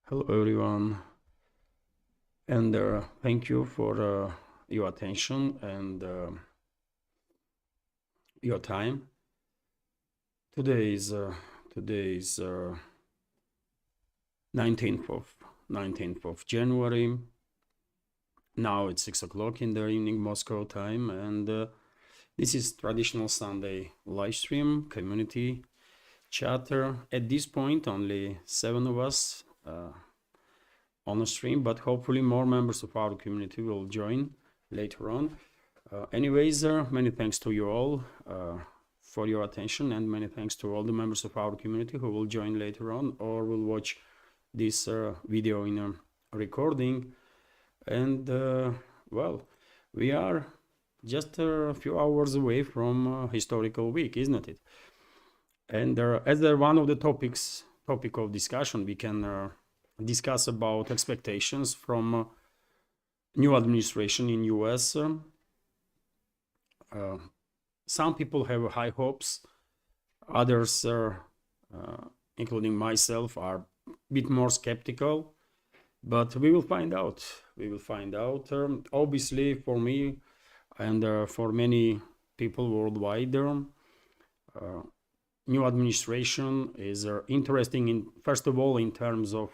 Hello everyone, and thank you for your attention and your time. Today is 19th of January. Now it's 6 o'clock in the evening Moscow time, and this is traditional Sunday live stream community chatter. At this point, only 7 of us on the stream, but hopefully more members of our community will join later on. Anyways, many thanks to you all for your attention, and many thanks to all the members of our community who will join later on or will watch this video in a recording. And well, we are just a few hours away from historical week, isn't it? And as one of the topic of discussion, we can discuss about expectations from new administration in US. Some people have high hopes, others, including myself, are a bit more skeptical, but we will find out. We will find out. Obviously, for me and for many people worldwide, new administration is interesting in, first of all, in terms of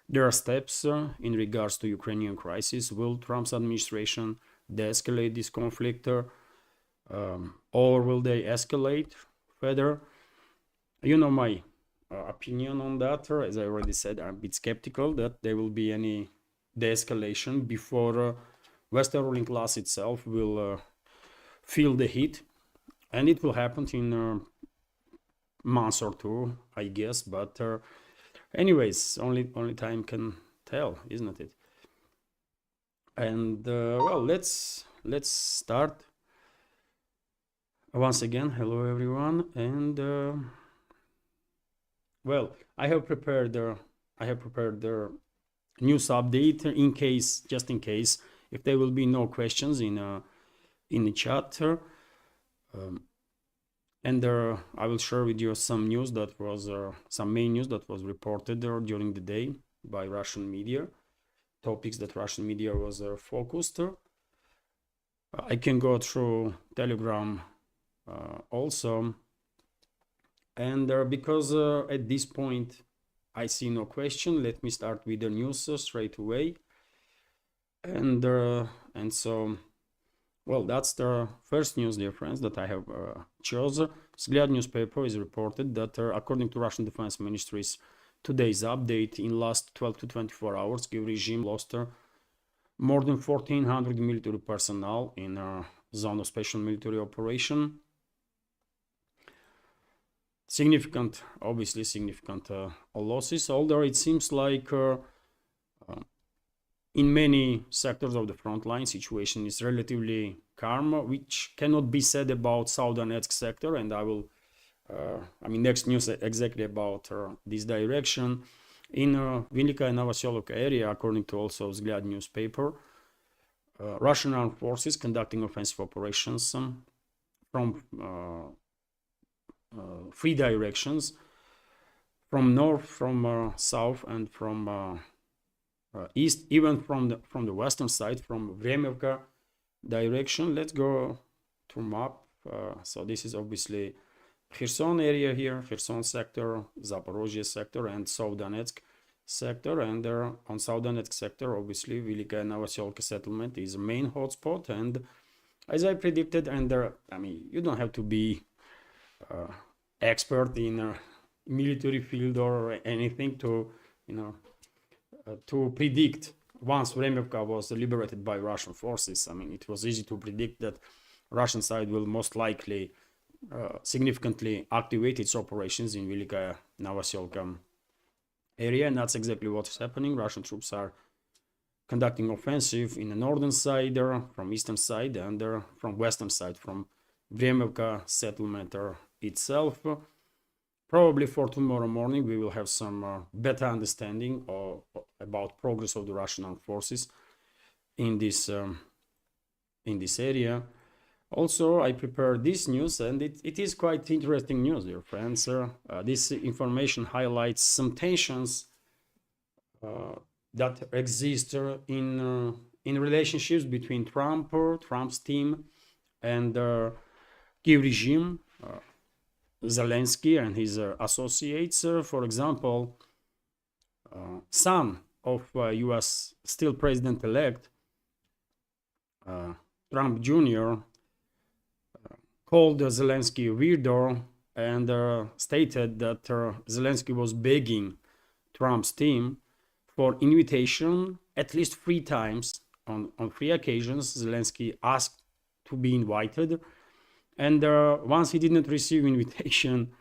their steps in regards to Ukrainian crisis. Will Trump's administration de-escalate this conflict, or will they escalate further? You know my opinion on that. As I already said, I'm a bit skeptical that there will be any de-escalation before Western ruling class itself will feel the heat, and it will happen in months or two, I guess, but anyways, only time can tell, isn't it? And well, let's start. Once again, hello everyone, and well, I have prepared the news update in case, just in case, if there will be no questions in the chat. And I will share with you some news that was some main news that was reported during the day by Russian media, topics that Russian media was focused. I can go through Telegram also, and because at this point I see no question, let me start with the news straight away. And so, well, that's the first news, dear friends, that I have chosen. Vzglyad newspaper is reported that according to Russian Defense Ministry's today's update, in last 12 to 24 hours, Kiev regime lost more than 1,400 military personnel in a zone of special military operation. Significant, obviously significant losses, although it seems like in many sectors of the front line, situation is relatively calm, which cannot be said about Southern-Donetsk sector, and I will, next news exactly about this direction. In Velika and Novoselok area, according to also Vzglyad newspaper, Russian armed forces conducting offensive operations from 3 directions, from north, from south, and from east, even from the western side, from Vremevka direction. Let's go to map. So this is obviously Kherson area here, Kherson sector, Zaporozhye sector, and South Donetsk sector. And on South Donetsk sector, obviously Velika and Novoselka settlement is a main hotspot. And as I predicted, and you don't have to be expert in a military field or anything to, to predict once Vremevka was liberated by Russian forces. It was easy to predict that Russian side will most likely significantly activate its operations in Velika Novoselka area, and that's exactly what's happening. Russian troops are conducting offensive in the northern side, from eastern side, and from western side, from Vremevka settlement itself. Probably for tomorrow morning we will have some better understanding about progress of the Russian armed forces in this area. Also, I prepared this news, and it is quite interesting news, dear friends. This information highlights some tensions that exist in relationships between Trump's team, and Kiev regime, Zelensky and his associates. For example, son of U.S. still president-elect Trump Jr. Called Zelensky weirdo and stated that Zelensky was begging Trump's team for invitation at least 3 times. On 3 occasions, Zelensky asked to be invited, and once he didn't receive invitation,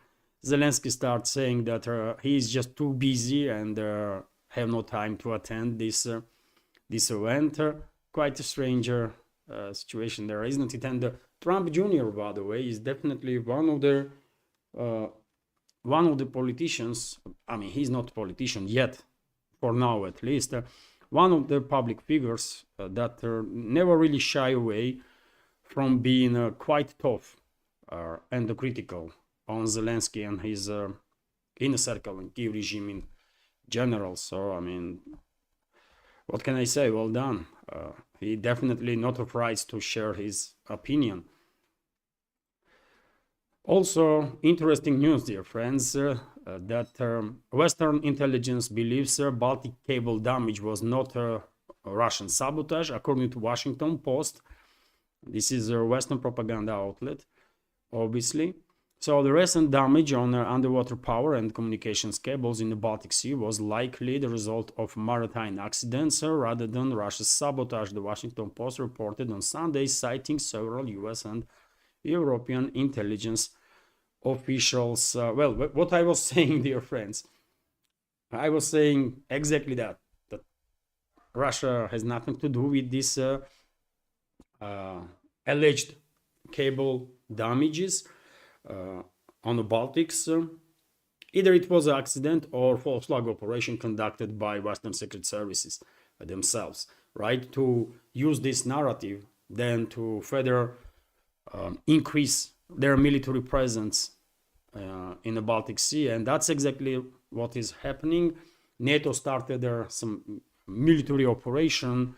Zelensky starts saying that he is just too busy and have no time to attend this event. Quite a strange situation there, isn't it? And Trump Jr., by the way, is definitely one of the politicians. I mean, he's not a politician yet, for now at least. One of the public figures that never really shy away from being quite tough and critical on Zelensky and his inner circle and Kiev regime in general. So, I mean, what can I say? Well done. He definitely not afraid to share his opinion. Also, interesting news, dear friends, that Western intelligence believes Baltic cable damage was not Russian sabotage, according to Washington Post. This is a Western propaganda outlet, obviously. So the recent damage on underwater power and communications cables in the Baltic Sea was likely the result of maritime accidents rather than Russia's sabotage, the Washington Post reported on Sunday, citing several US and European intelligence officials. Well, what I was saying, dear friends, I was saying exactly that Russia has nothing to do with this alleged cable damages on the Baltics. Either it was an accident or false flag operation conducted by Western secret services themselves, right? To use this narrative then to further increase their military presence in the Baltic Sea. And that's exactly what is happening. NATO started some military operation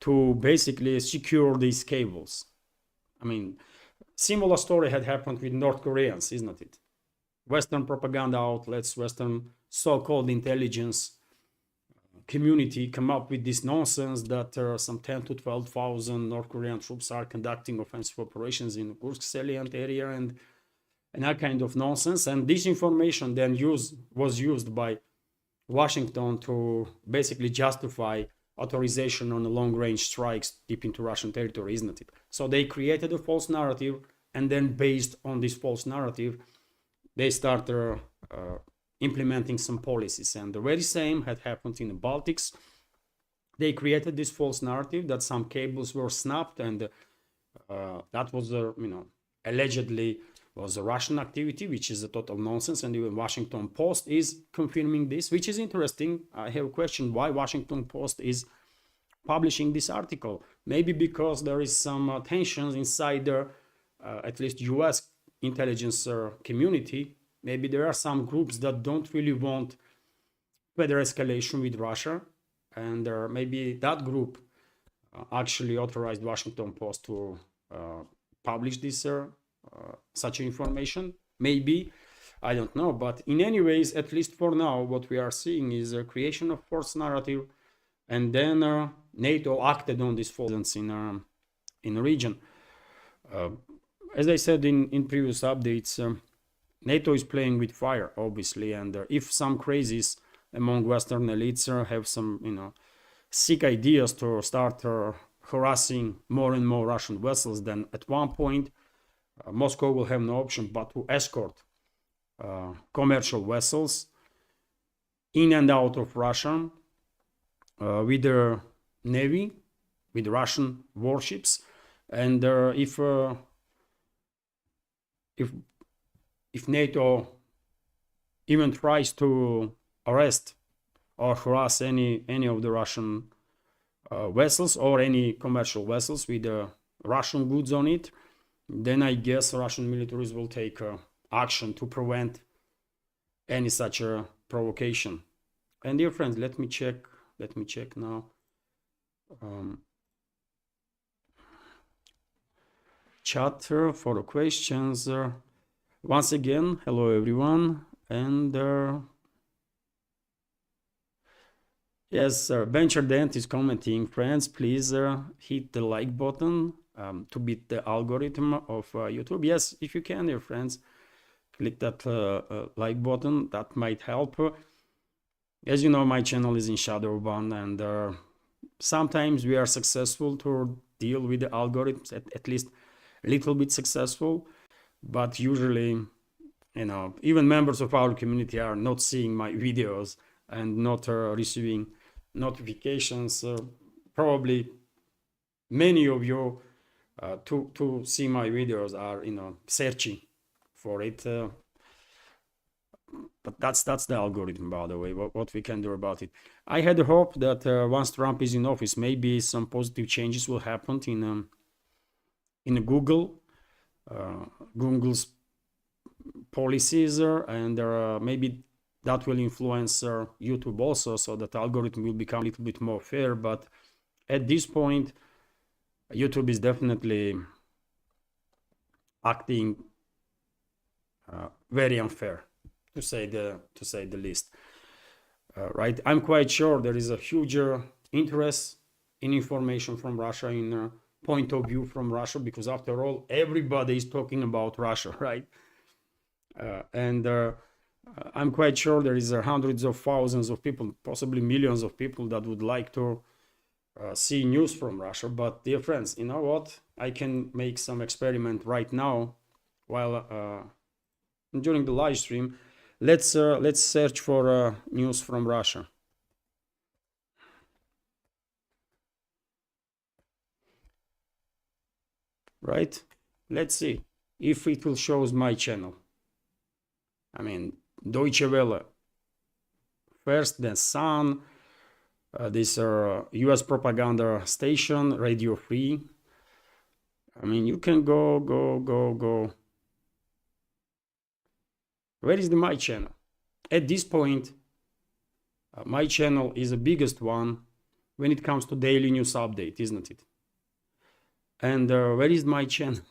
to basically secure these cables. I mean, similar story had happened with North Koreans, isn't it? Western propaganda outlets, Western so-called intelligence community come up with this nonsense that some 10 to 12,000 North Korean troops are conducting offensive operations in the Kursk salient area and that kind of nonsense. And this information then was used by Washington to basically justify authorization on the long-range strikes deep into Russian territory, isn't it? So they created a false narrative, and then based on this false narrative, they started implementing some policies. And the very same had happened in the Baltics. They created this false narrative that some cables were snapped, and that was, allegedly was a Russian activity, which is a total nonsense. And even Washington Post is confirming this, which is interesting. I have a question why Washington Post is publishing this article. Maybe because there is some tensions inside the at least US intelligence community. Maybe there are some groups that don't really want further escalation with Russia, and maybe that group actually authorized Washington Post to publish this such information. Maybe, I don't know, but in any ways, at least for now, what we are seeing is a creation of false narrative, and then NATO acted on this false in the region. As I said in previous updates, NATO is playing with fire, obviously, and if some crazies among Western elites have some, sick ideas to start harassing more and more Russian vessels, then at one point Moscow will have no option but to escort commercial vessels in and out of Russia with the navy, with Russian warships, and if NATO even tries to arrest or harass any of the Russian vessels or any commercial vessels with Russian goods on it, then I guess Russian militaries will take action to prevent any such provocation. And dear friends, let me check now. Chat for the questions. Once again, hello everyone. And yes, Venture Dent is commenting. Friends, please hit the like button to beat the algorithm of YouTube. Yes, if you can, dear friends, click that like button. That might help. As you know, my channel is in shadow ban, and sometimes we are successful to deal with the algorithms, at least a little bit successful, but usually, you know, even members of our community are not seeing my videos and not receiving notifications. Probably many of you to see my videos are, you know, searching for it. But that's the algorithm, by the way. What we can do about it. I had hope that once Trump is in office, maybe some positive changes will happen in Google, Google's policies, and maybe that will influence YouTube also, so that algorithm will become a little bit more fair. But at this point, YouTube is definitely acting very unfair, to say the least. Right? I'm quite sure there is a huge interest in information from Russia, in point of view from Russia, because after all, everybody is talking about Russia, right? And I'm quite sure there is hundreds of thousands of people, possibly millions of people, that would like to see news from Russia. But dear friends, you know what? I can make some experiment right now while during the live stream. Let's search for news from Russia. Right? Let's see if it will show my channel. I mean, Deutsche Welle first, then Sun, this US propaganda station, Radio Free. I mean, you can go. Where is my channel? At this point, my channel is the biggest one when it comes to daily news update, isn't it? And where is my channel?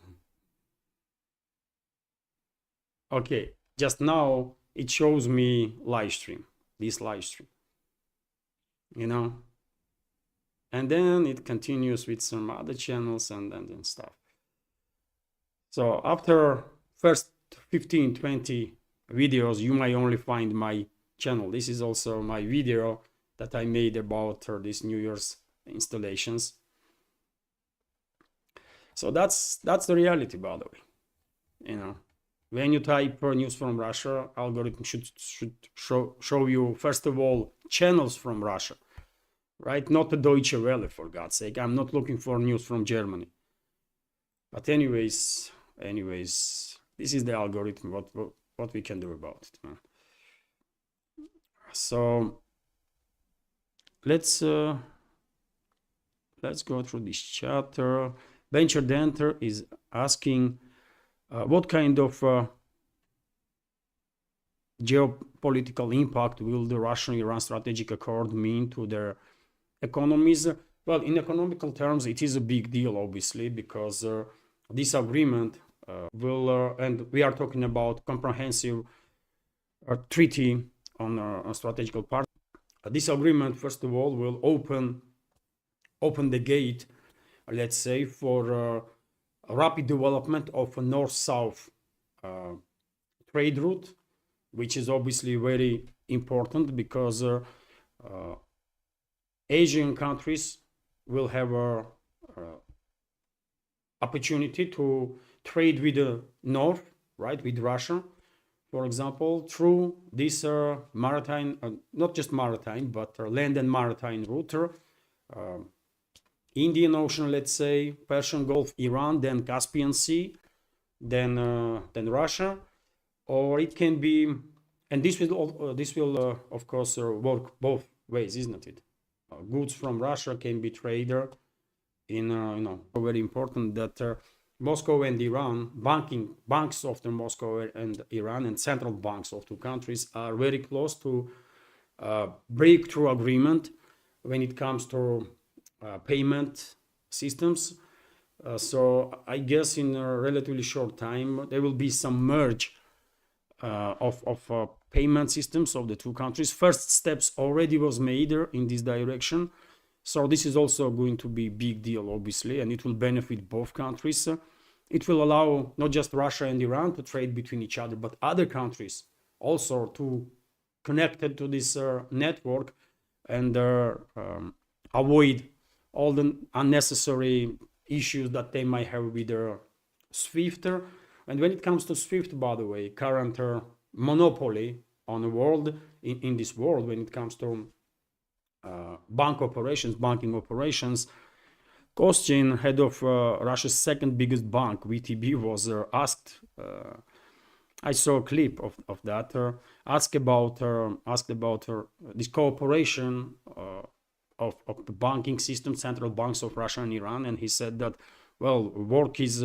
Okay, just now it shows me live stream, this live stream, you know, and then it continues with some other channels and stuff. So after first 15-20 videos, you might only find my channel. This is also my video that I made about these New Year's installations. So that's the reality, by the way. You know, when you type news from Russia, algorithm should show you, first of all, channels from Russia, right? Not the Deutsche Welle, for God's sake. I'm not looking for news from Germany. But anyways, this is the algorithm. What we can do about it, man. So let's go through this chapter. Venture Denter is asking what kind of geopolitical impact will the Russian-Iran strategic accord mean to their economies? Well, in economical terms, it is a big deal, obviously, because this agreement will, and we are talking about comprehensive treaty on strategical part. This agreement, first of all, will open the gate, let's say, for a rapid development of a north-south trade route, which is obviously very important because Asian countries will have a opportunity to trade with the north, right, with Russia, for example, through this maritime, not just maritime, but land and maritime route, Indian Ocean, let's say, Persian Gulf, Iran, then Caspian Sea, then Russia, or it can be, and this will of course work both ways, isn't it? Goods from Russia can be traded in, you know, very important that Moscow and Iran, banks of the Moscow and Iran, and central banks of two countries are very close to breakthrough agreement when it comes to payment systems. So I guess in a relatively short time there will be some merge of payment systems of the two countries. First steps already was made in this direction. So this is also going to be a big deal, obviously, and it will benefit both countries. It will allow not just Russia and Iran to trade between each other, but other countries also to connected to this network and avoid all the unnecessary issues that they might have with their SWIFT. And when it comes to SWIFT, by the way, current monopoly on the world, in this world, when it comes to banking operations, Kostyrin, head of Russia's second biggest bank, VTB, was asked. I saw a clip of that. Asked about this cooperation of the banking system, central banks of Russia and Iran, and he said that, well, work is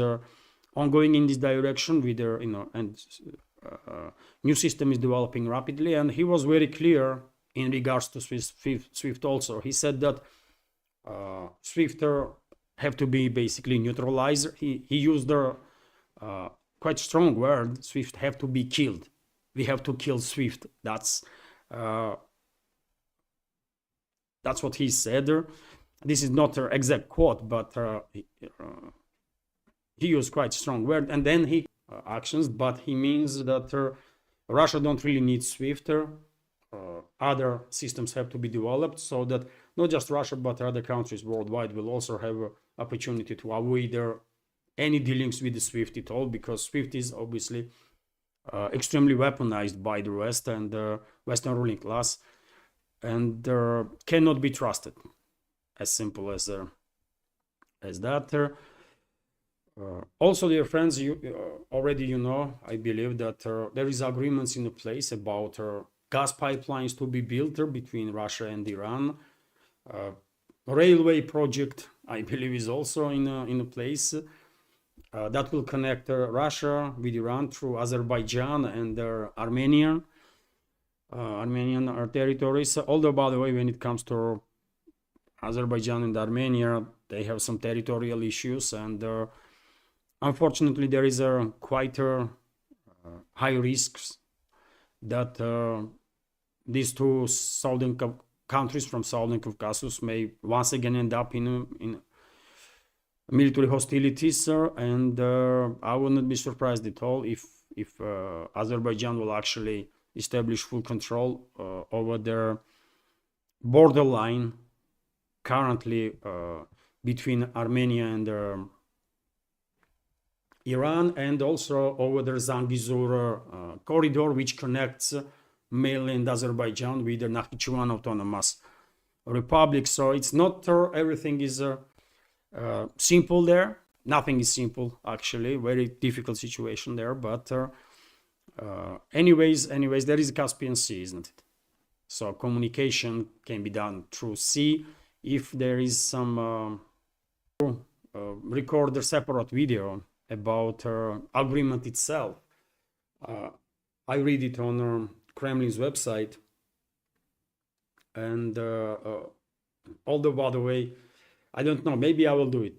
ongoing in this direction with their, and new system is developing rapidly, and he was very clear in regards to SWIFT also. He said that SWIFT have to be basically neutralized. He used a quite strong word. SWIFT have to be killed. We have to kill SWIFT. That's what he said. This is not an exact quote, but he used quite strong word, and then he actions. But he means that Russia don't really need SWIFT. Other systems have to be developed so that not just Russia but other countries worldwide will also have an opportunity to avoid any dealings with the SWIFT at all, because SWIFT is obviously extremely weaponized by the West and the Western ruling class, and cannot be trusted. As simple as that. Also, dear friends, already I believe that there is agreements in place about gas pipelines to be built between Russia and Iran. Railway project, I believe, is also in place that will connect Russia with Iran through Azerbaijan and Armenian territories. Although, by the way, when it comes to Azerbaijan and Armenia, they have some territorial issues, and unfortunately, there is quite high risks that these two southern countries from Southern Caucasus may once again end up in military hostilities, and I would not be surprised at all if Azerbaijan will actually establish full control over their borderline currently between Armenia and Iran, and also over the Zangezur corridor, which connects mainland Azerbaijan with the Nakhchivan Autonomous Republic. So it's not everything is simple there. Nothing is simple, actually. Very difficult situation there. But anyways, there is Caspian Sea, isn't it? So communication can be done through sea. If there is some record a separate video about agreement itself. I read it on Kremlin's website, and although, by the way, I don't know, maybe I will do it,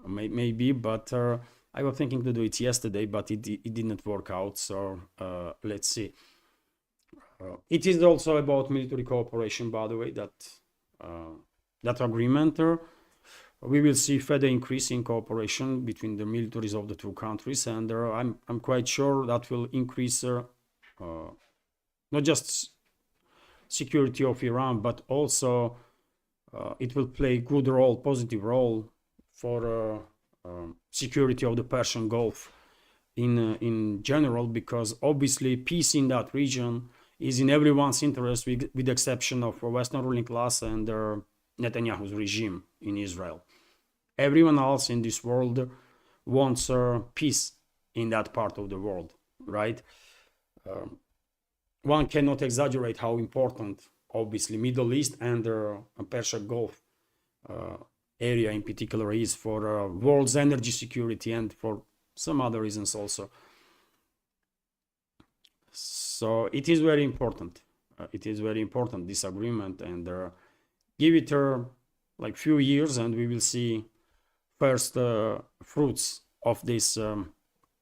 maybe, but I was thinking to do it yesterday, but it didn't work out, so let's see. It is also about military cooperation, by the way, that agreement. We will see further increase in cooperation between the militaries of the two countries, and I'm quite sure that will increase not just security of Iran, but also it will play a good role, positive role for security of the Persian Gulf in general, because obviously peace in that region is in everyone's interest, with the exception of Western ruling class and Netanyahu's regime in Israel. Everyone else in this world wants peace in that part of the world, right? One cannot exaggerate how important, obviously, Middle East and Persian Gulf area in particular is for world's energy security and for some other reasons also. So it is very important. it is very important, this agreement, and give it like few years and we will see first fruits of this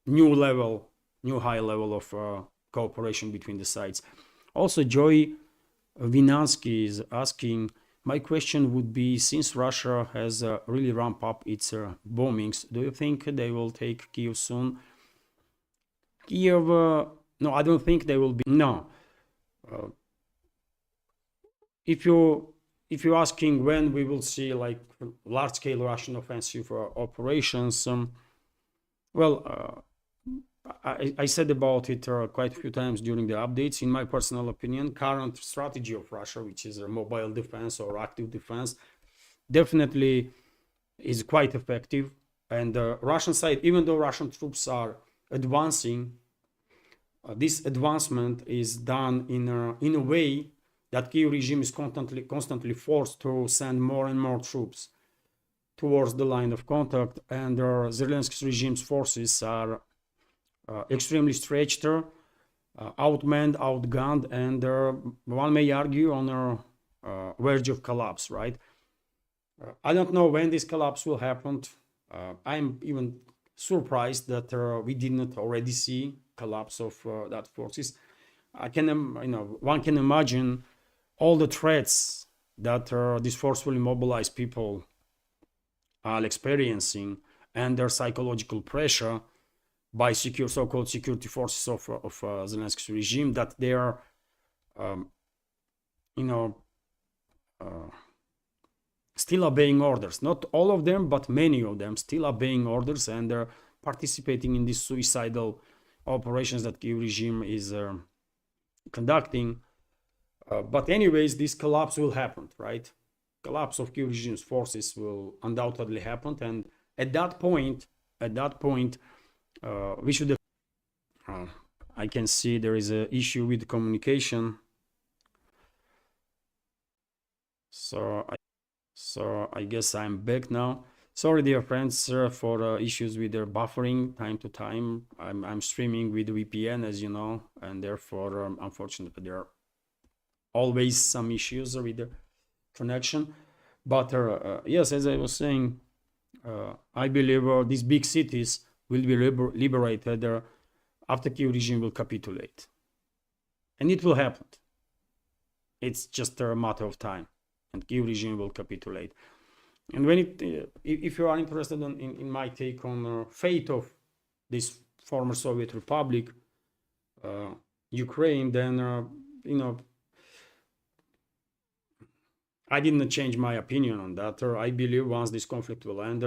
new high level of cooperation between the sides. Also, Joy Vinansky is asking, my question would be, since Russia has really ramped up its bombings, do you think they will take Kiev soon? Kiev, no, I don't think they will be. No. If you're asking when we will see like large-scale Russian offensive operations, well, I said about it quite a few times during the updates. In my personal opinion, current strategy of Russia, which is a mobile defense or active defense, definitely is quite effective. And the Russian side, even though Russian troops are advancing, this advancement is done in a way that Kiev regime is constantly forced to send more and more troops towards the line of contact, and Zelensky's regime's forces are extremely stretched, outmanned, outgunned, and one may argue on a verge of collapse, right? I don't know when this collapse will happen. I'm even surprised that we did not already see collapse of that forces. One can imagine all the threats that these forcefully mobilized people are experiencing and their psychological pressure by so-called security forces of Zelensky's regime, that they are, still obeying orders. Not all of them, but many of them still obeying orders, and they're participating in these suicidal operations that Kiev regime is conducting. But anyways, this collapse will happen, right? Collapse of Kiev regime's forces will undoubtedly happen, and at that point, we should. I can see there is an issue with communication. So I guess I'm back now. Sorry, dear friends, for issues with their buffering time to time. I'm streaming with VPN, as you know, and therefore, unfortunately, there are always some issues with the connection. But yes, as I was saying, I believe these big cities will be liberated after Kiev regime will capitulate. And it will happen. It's just a matter of time, and Kiev regime will capitulate. And when if you are interested in my take on fate of this former Soviet Republic, Ukraine, then I didn't change my opinion on that. I believe once this conflict will end,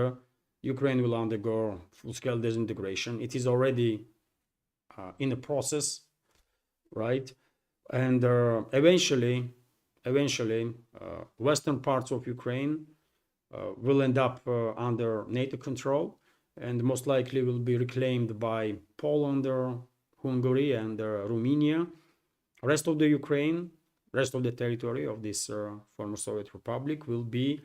Ukraine will undergo full-scale disintegration. It is already in a process, right? And eventually, western parts of Ukraine will end up under NATO control, and most likely will be reclaimed by Poland, Hungary, and Romania. Rest of the Ukraine, rest of the territory of this former Soviet Republic will be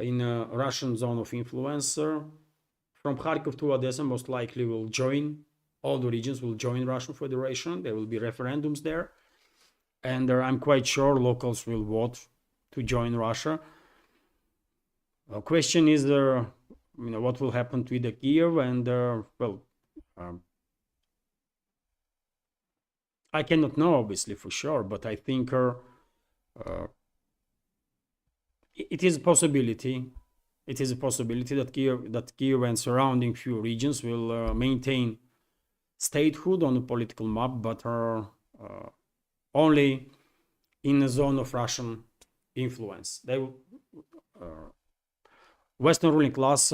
in a Russian zone of influence. From Kharkov to Odessa, most likely will join, all the regions will join Russian Federation. There will be referendums there. And I'm quite sure locals will vote to join Russia. The question is, what will happen with the Kiev? And I cannot know, obviously, for sure, but I think it is a possibility. It is a possibility that Kiev and surrounding few regions will maintain statehood on the political map, but are only in a zone of Russian influence. They will, Western ruling class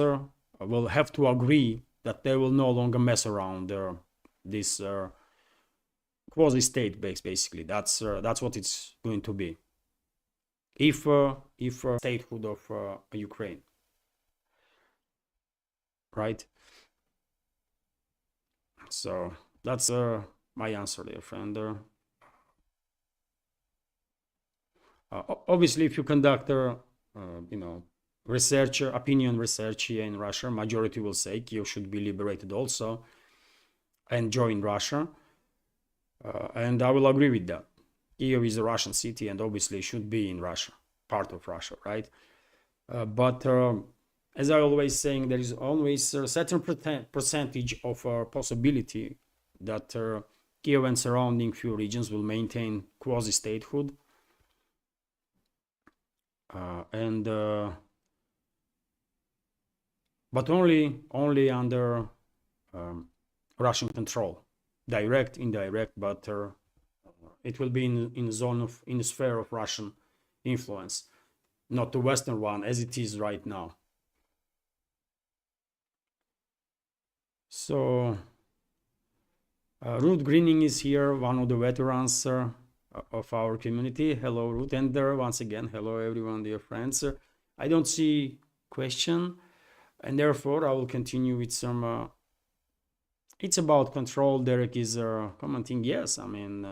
will have to agree that they will no longer mess around this quasi-state base. Basically, that's what it's going to be. If statehood of Ukraine, right? So that's my answer there, friend. Obviously, if you conduct research, opinion research here in Russia, majority will say Kiev should be liberated also and join Russia, and I will agree with that. Kiev is a Russian city and obviously should be in Russia, part of Russia, right? But as I always saying, there is always a certain percentage of possibility that Kiev and surrounding few regions will maintain quasi-statehood. But only under Russian control, direct, indirect, but it will be in the sphere of Russian influence, not the Western one as it is right now. So Ruth Greening is here, one of the veterans of our community. Hello, Ruth, and once again, hello everyone, dear friends. I don't see question, and therefore I will continue with some. It's about control. Derek is commenting. Yes, I mean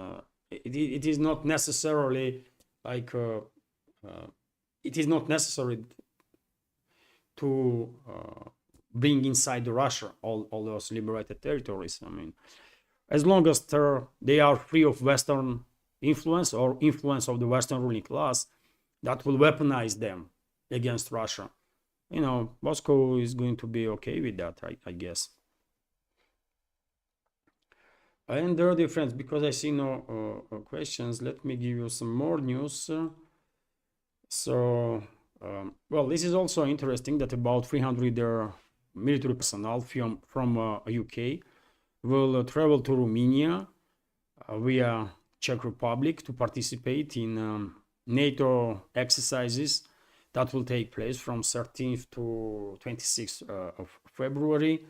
it is not necessarily like it is not necessary to bring inside Russia all those liberated territories. I mean, as long as they are free of Western influence or influence of the Western ruling class, that will weaponize them against Russia. You know, Moscow is going to be okay with that, I guess. And dear friends, because I see no questions, let me give you some more news. Well, this is also interesting that about 300 military personnel from UK will travel to Romania via Czech Republic to participate in NATO exercises that will take place from 13th to 26th of February.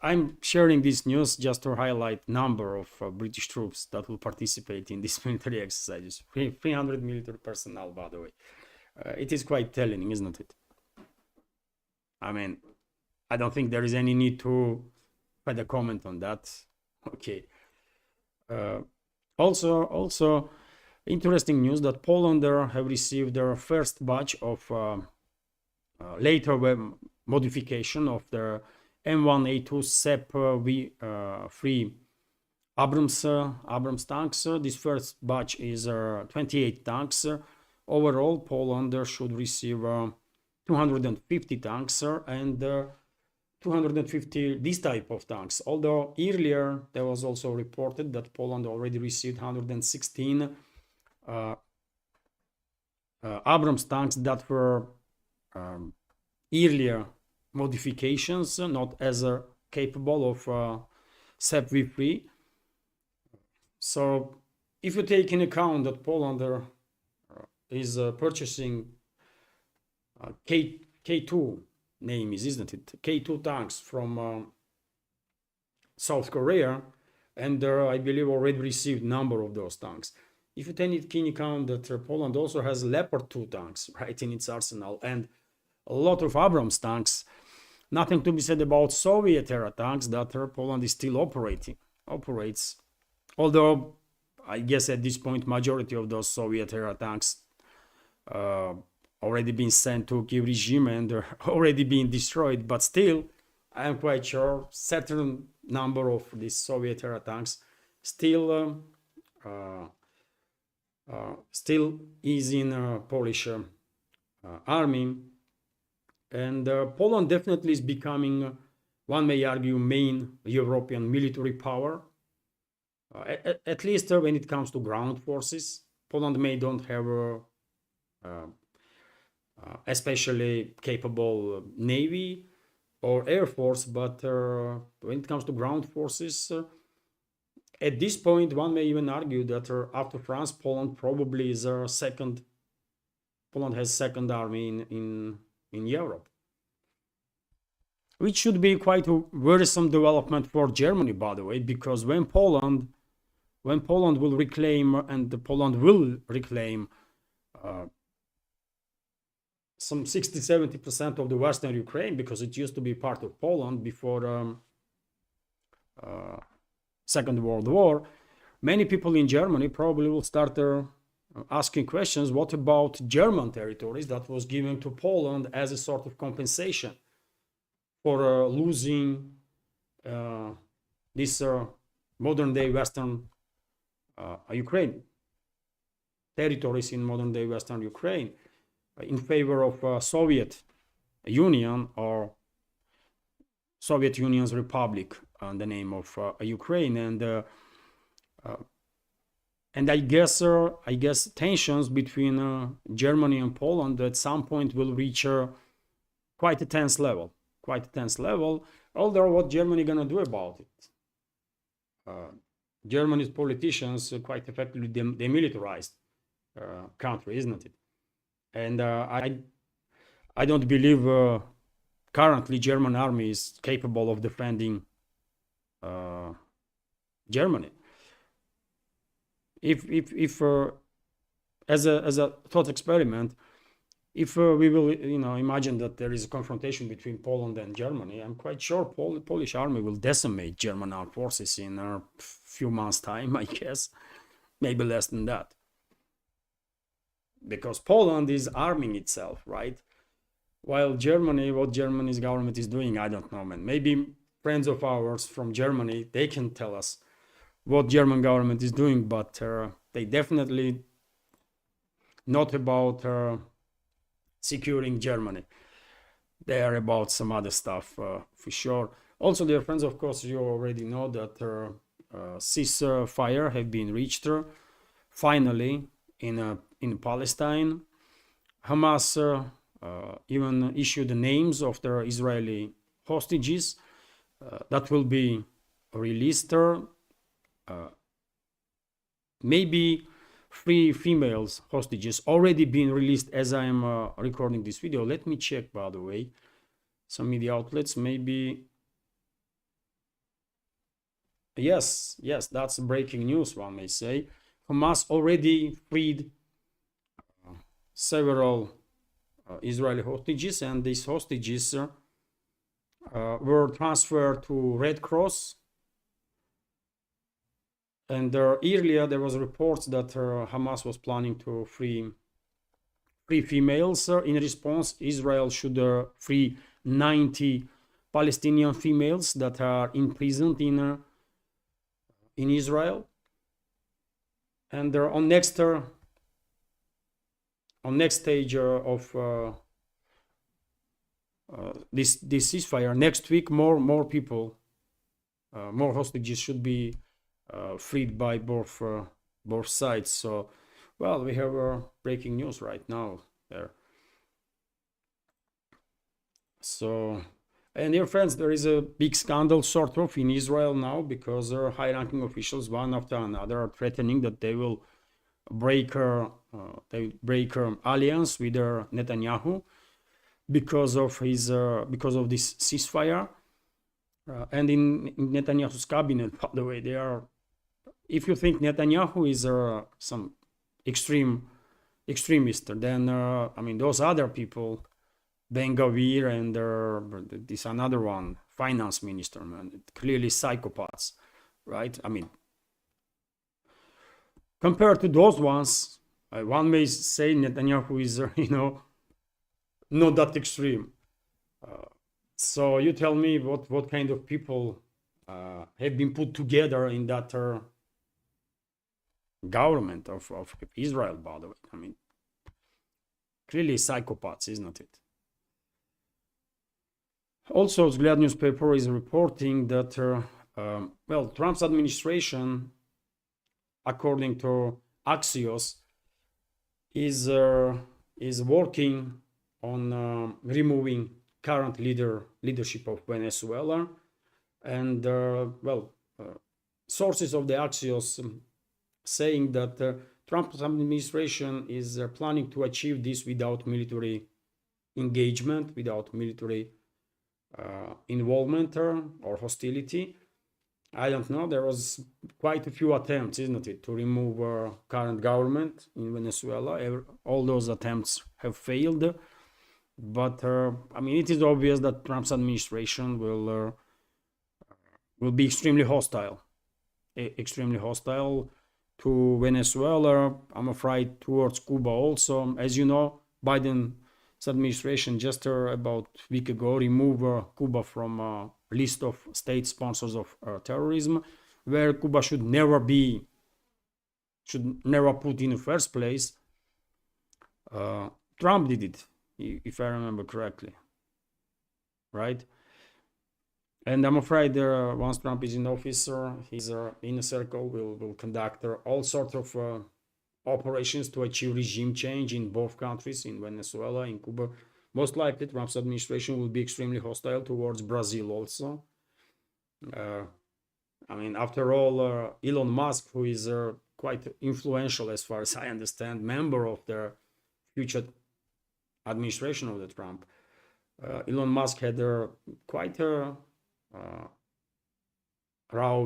I'm sharing this news just to highlight number of British troops that will participate in these military exercises. 300 military personnel, by the way. It is quite telling, isn't it? I mean, I don't think there is any need to add a comment on that. Okay. Also, interesting news that Poland have received their first batch of later modification of their M1A2 SEP V3 Abrams tanks. This first batch is 28 tanks. Overall, Poland should receive 250 tanks and 250 this type of tanks. Although earlier there was also reported that Poland already received 116 Abrams tanks that were earlier modifications, not as capable of SEP V3. So if you take in account that Poland is purchasing K2 name is, isn't it? K2 tanks from South Korea, and I believe already received number of those tanks. If you take in account that Poland also has Leopard 2 tanks right in its arsenal and a lot of Abrams tanks, nothing to be said about Soviet era tanks that Poland is still operates. Although I guess at this point majority of those Soviet era tanks already been sent to Kiev regime and already been destroyed, but still I am quite sure certain number of these Soviet era tanks still is in Polish army, and Poland definitely is becoming, one may argue, main European military power, at least when it comes to ground forces. Poland may don't have especially capable navy or air force, but when it comes to ground forces, at this point one may even argue that after France, Poland probably is second. Poland has second army in Europe, which should be quite a worrisome development for Germany, by the way, because when Poland will reclaim, and Poland will reclaim some 60-70% of the Western Ukraine, because it used to be part of Poland before Second World War, many people in Germany probably will start asking questions, what about German territories that was given to Poland as a sort of compensation for losing this modern day Western Ukraine? territories in modern-day Western Ukraine in favor of Soviet Union or Soviet Union's Republic on the name of Ukraine, and I guess tensions between Germany and Poland at some point will reach quite a tense level. Although what Germany gonna do about it? Germany's politicians quite effectively demilitarized country, isn't it? And I don't believe currently German army is capable of defending Germany. If as a thought experiment, if we will imagine that there is a confrontation between Poland and Germany, I'm quite sure Polish army will decimate German armed forces in a few months' time, I guess, maybe less than that, because Poland is arming itself, right? While Germany, what Germany's government is doing, I don't know, man. Maybe friends of ours from Germany, they can tell us what German government is doing, but they definitely not about securing Germany. They are about some other stuff for sure. Also, dear friends, of course, you already know that ceasefire have been reached finally in Palestine. Hamas even issued the names of their Israeli hostages that will be released. Maybe 3 females hostages already been released as I am recording this video. Let me check, by the way, some media outlets. Maybe yes, that's breaking news, one may say. Hamas already freed several Israeli hostages, and these hostages were transferred to Red Cross. And earlier there was reports that Hamas was planning to free females. In response, Israel should free 90 Palestinian females that are imprisoned in Israel. And on next stage of this ceasefire, next week, more people, more hostages should be freed by both sides. So, well, we have breaking news right now there. So, and dear friends, there is a big scandal sort of in Israel now, because high-ranking officials, one after another, are threatening that they will break alliance with Netanyahu because of this ceasefire. And in Netanyahu's cabinet, by the way, they are. If you think Netanyahu is some extremist, then I mean, those other people, Ben-Gvir and this another one, finance minister, man, clearly psychopaths, right? I mean, compared to those ones, one may say Netanyahu is, not that extreme. So you tell me what kind of people have been put together in that government of Israel, by the way. I mean, clearly psychopaths, isn't it? Also, Vzglyad newspaper is reporting that, Trump's administration, according to Axios, is working on removing current leadership of Venezuela. And, sources of the Axios saying that Trump's administration is planning to achieve this without military engagement, without military involvement or hostility. I don't know. There was quite a few attempts, isn't it, to remove current government in Venezuela. All those attempts have failed. But I mean, it is obvious that Trump's administration will be extremely hostile to Venezuela. I'm afraid towards Cuba also. As you know, Biden's administration just about a week ago removed Cuba from a list of state sponsors of terrorism, where Cuba should never be should never put in the first place. Trump did it, if I remember correctly, right? And I'm afraid once Trump is in office, his inner circle will conduct all sorts of operations to achieve regime change in both countries, in Venezuela, in Cuba. Most likely, Trump's administration will be extremely hostile towards Brazil also. I mean, after all, Elon Musk, who is quite influential, as far as I understand, member of the future administration of the Trump, Elon Musk had quite a row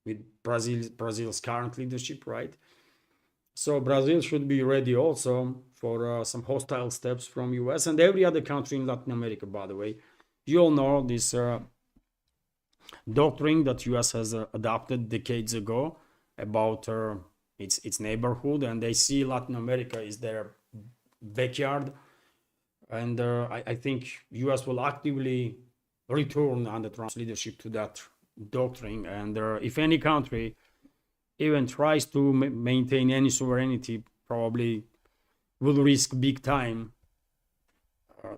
with Brazil's current leadership, right? So Brazil should be ready also for some hostile steps from US and every other country in Latin America, by the way. You all know this doctrine that US has adopted decades ago about its neighborhood, and they see Latin America is their backyard. And I think US will actively return under Trump's leadership to that doctrine. And if any country even tries to maintain any sovereignty, probably will risk big time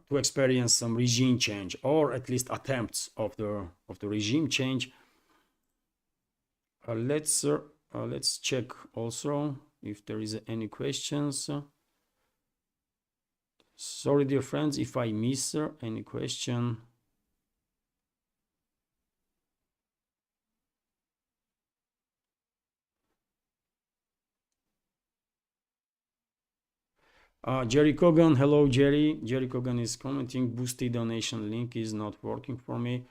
to experience some regime change, or at least attempts of the regime change. Let's check also if there is any questions. Sorry, dear friends, if I miss any question. Jerry Kogan, hello Jerry. Jerry Kogan is commenting, Boosty donation link is not working for me.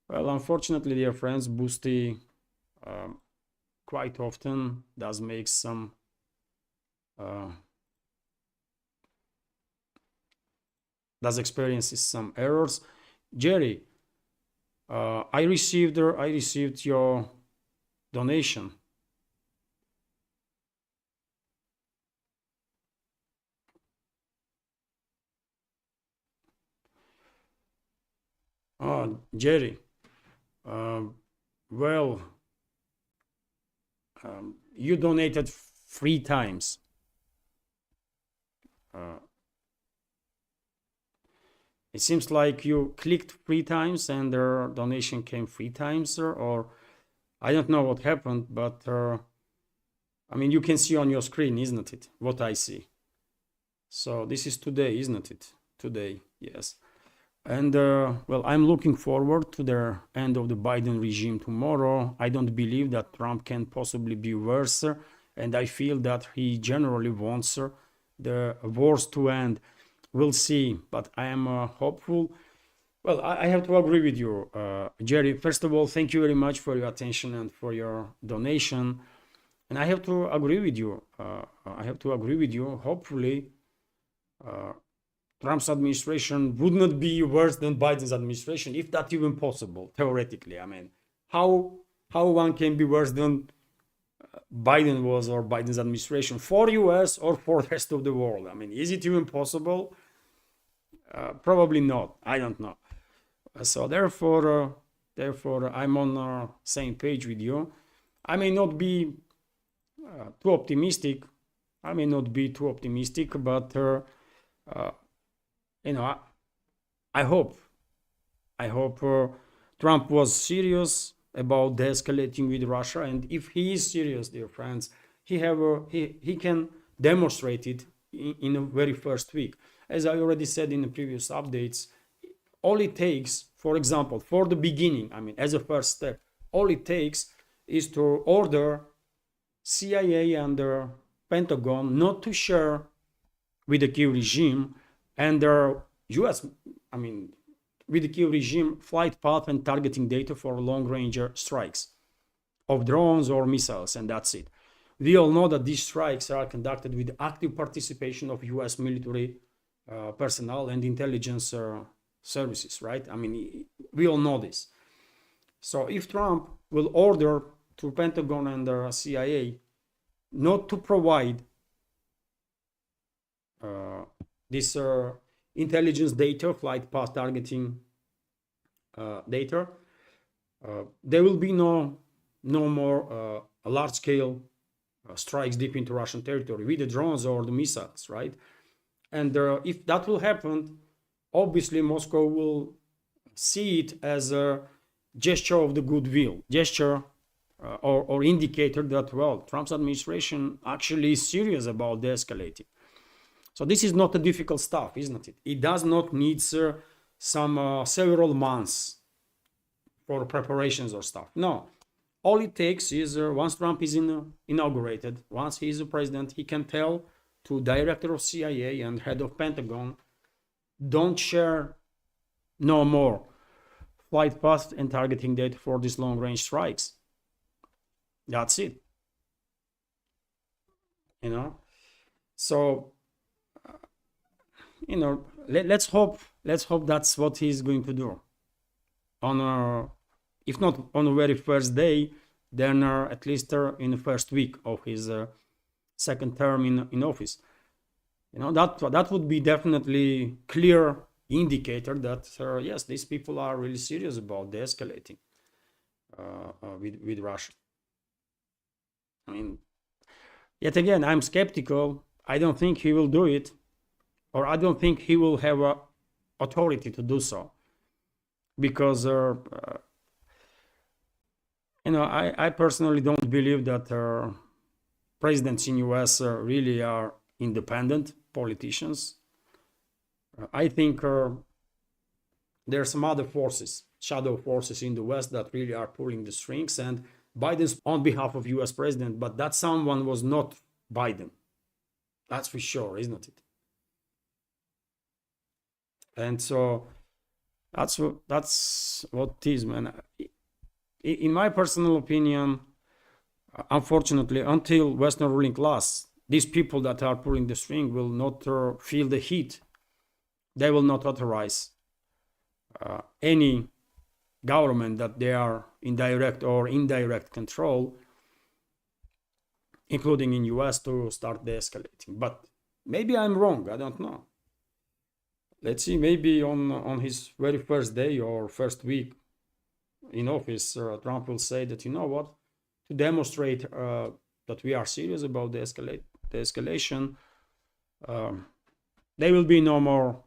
Well, unfortunately, dear friends, Boosty quite often does make some experiences some errors. Jerry, I received your donation. Jerry, well, you donated 3 times. It seems like you clicked 3 times and the donation came 3 times, or I don't know what happened, but I mean, you can see on your screen, isn't it, what I see? So this is today, isn't it? Today, yes. And well, I'm looking forward to the end of the Biden regime tomorrow. I don't believe that Trump can possibly be worse, and I feel that he generally wants the wars to end. We'll see, but I am hopeful. Well, I have to agree with you, Jerry. First of all, thank you very much for your attention and for your donation. And I have to agree with you. Hopefully, Trump's administration would not be worse than Biden's administration, if that's even possible, theoretically. I mean, how one can be worse than Biden was or Biden's administration for US or for the rest of the world? I mean, is it even possible? Probably not. I don't know. So therefore, I'm on the same page with you. I may not be too optimistic. But you know, I hope Trump was serious about de-escalating with Russia, and if he is serious, dear friends, he can demonstrate it in the very first week. As I already said in the previous updates, all it takes, for example, for the beginning, I mean, as a first step, all it takes is to order CIA and the Pentagon not to share with the Kyiv regime and the US, I mean, with the Kyiv regime, flight path and targeting data for long-range strikes of drones or missiles, and that's it. We all know that these strikes are conducted with active participation of US military personnel and intelligence services, right? I mean, we all know this. So if Trump will order to Pentagon and the CIA not to provide this intelligence data, flight path targeting data, there will be no more large-scale strikes deep into Russian territory with the drones or the missiles, right? And if that will happen, obviously Moscow will see it as a gesture of the goodwill, gesture or indicator that, well, Trump's administration actually is serious about de-escalating. So this is not a difficult stuff, isn't it? It does not need some several months for preparations or stuff. No, all it takes is once Trump is inaugurated, once he is the president, he can tell to director of CIA and head of Pentagon, don't share no more flight path and targeting data for these long-range strikes. That's it. So let's hope that's what he's going to do. If not on the very first day, then at least in the first week of his second term in office. That would be definitely clear indicator that yes, these people are really serious about de-escalating with Russia. I mean, yet again, I'm skeptical. I don't think he will do it, or I don't think he will have authority to do so, because I personally don't believe that presidents in US really are independent politicians. I think there are some other forces, shadow forces in the West that really are pulling the strings, and Biden's on behalf of US president, but that someone was not Biden. That's for sure, isn't it? And so that's what it is, man. In my personal opinion, unfortunately, until Western ruling class, these people that are pulling the string will not feel the heat. They will not authorize any government that they are in direct or indirect control, including in US, to start de-escalating. But maybe I'm wrong, I don't know. Let's see, maybe on his very first day or first week in office, Trump will say that, you know what, to demonstrate that we are serious about the escalation, there will be no more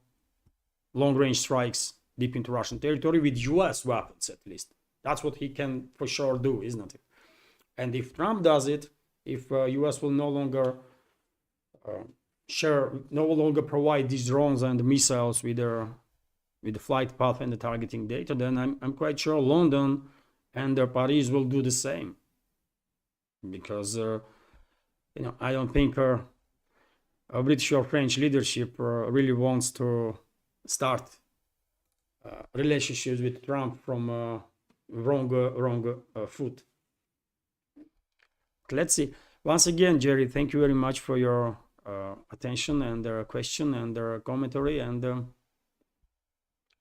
long-range strikes deep into Russian territory with US weapons, at least. That's what he can for sure do, isn't it? And if Trump does it, if US will no longer provide these drones and missiles with the flight path and the targeting data, then I'm quite sure London and Paris will do the same. Because I don't think a British or French leadership really wants to start relationships with Trump from wrong foot. Let's see. Once again, Jerry, thank you very much for your attention and question and commentary and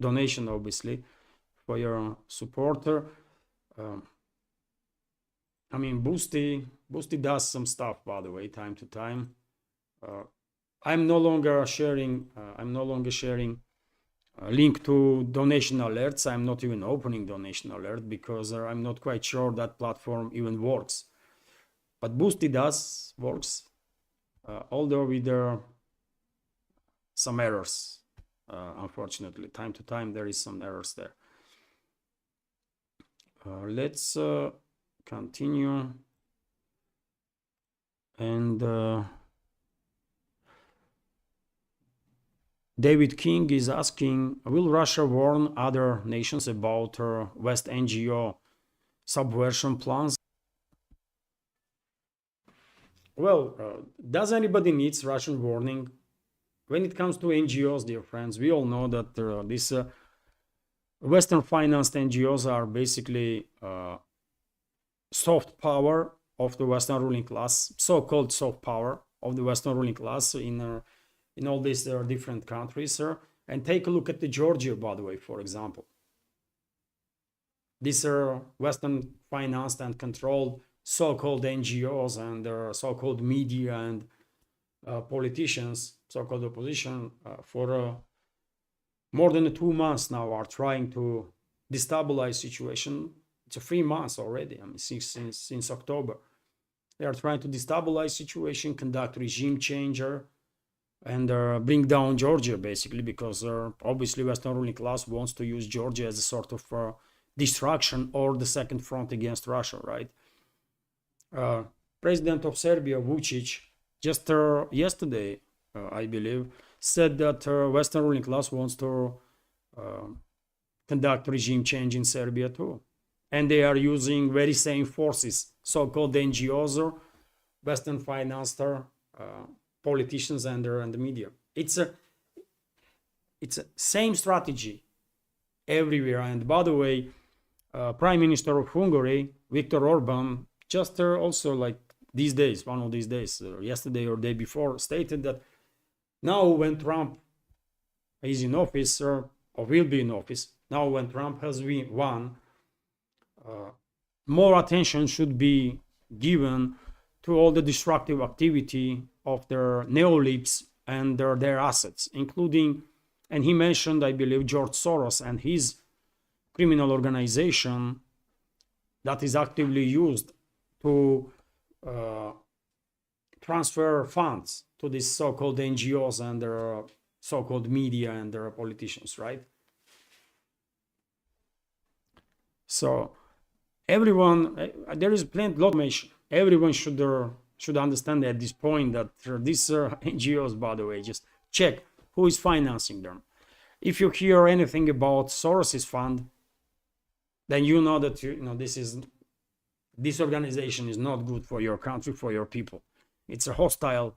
donation, obviously, for your support. I mean, Boosty does some stuff, by the way, time to time. I'm no longer sharing a link to donation alerts. I'm not even opening donation alert because I'm not quite sure that platform even works. But Boosty works, although with some errors. Unfortunately, time to time there is some errors there. Let's continue. And David King is asking, will Russia warn other nations about West NGO subversion plans? Well, does anybody needs Russian warning? When it comes to NGOs, dear friends, we all know that these Western financed NGOs are basically soft power of the Western ruling class, so-called soft power of the Western ruling class in all these different countries. And take a look at the Georgia, by the way, for example. These are Western financed and controlled so-called NGOs and so-called media and politicians, so-called opposition, for more than 2 months now are trying to destabilize situation. It's 3 months already, I mean, since October. They are trying to destabilize situation, conduct regime changer, and bring down Georgia, basically, because obviously Western ruling class wants to use Georgia as a sort of distraction or the second front against Russia, right? President of Serbia, Vucic, just yesterday, I believe, said that Western ruling class wants to conduct regime change in Serbia too. And they are using very same forces, so-called NGOs, or Western financed politicians and the media. It's a same strategy everywhere. And by the way, Prime Minister of Hungary, Viktor Orban, just also like these days, one of these days, yesterday or day before, stated that now when Trump is in office, or will be in office, now when Trump has won, more attention should be given to all the destructive activity of their neolibs and their assets, including, and he mentioned, I believe, George Soros and his criminal organization that is actively used to transfer funds to these so-called NGOs and their so-called media and their politicians, right? So everyone, there is plenty of information. Everyone should understand at this point that these NGOs, by the way, just check who is financing them. If you hear anything about Soros's fund, then you know that this organization is not good for your country, for your people. It's a hostile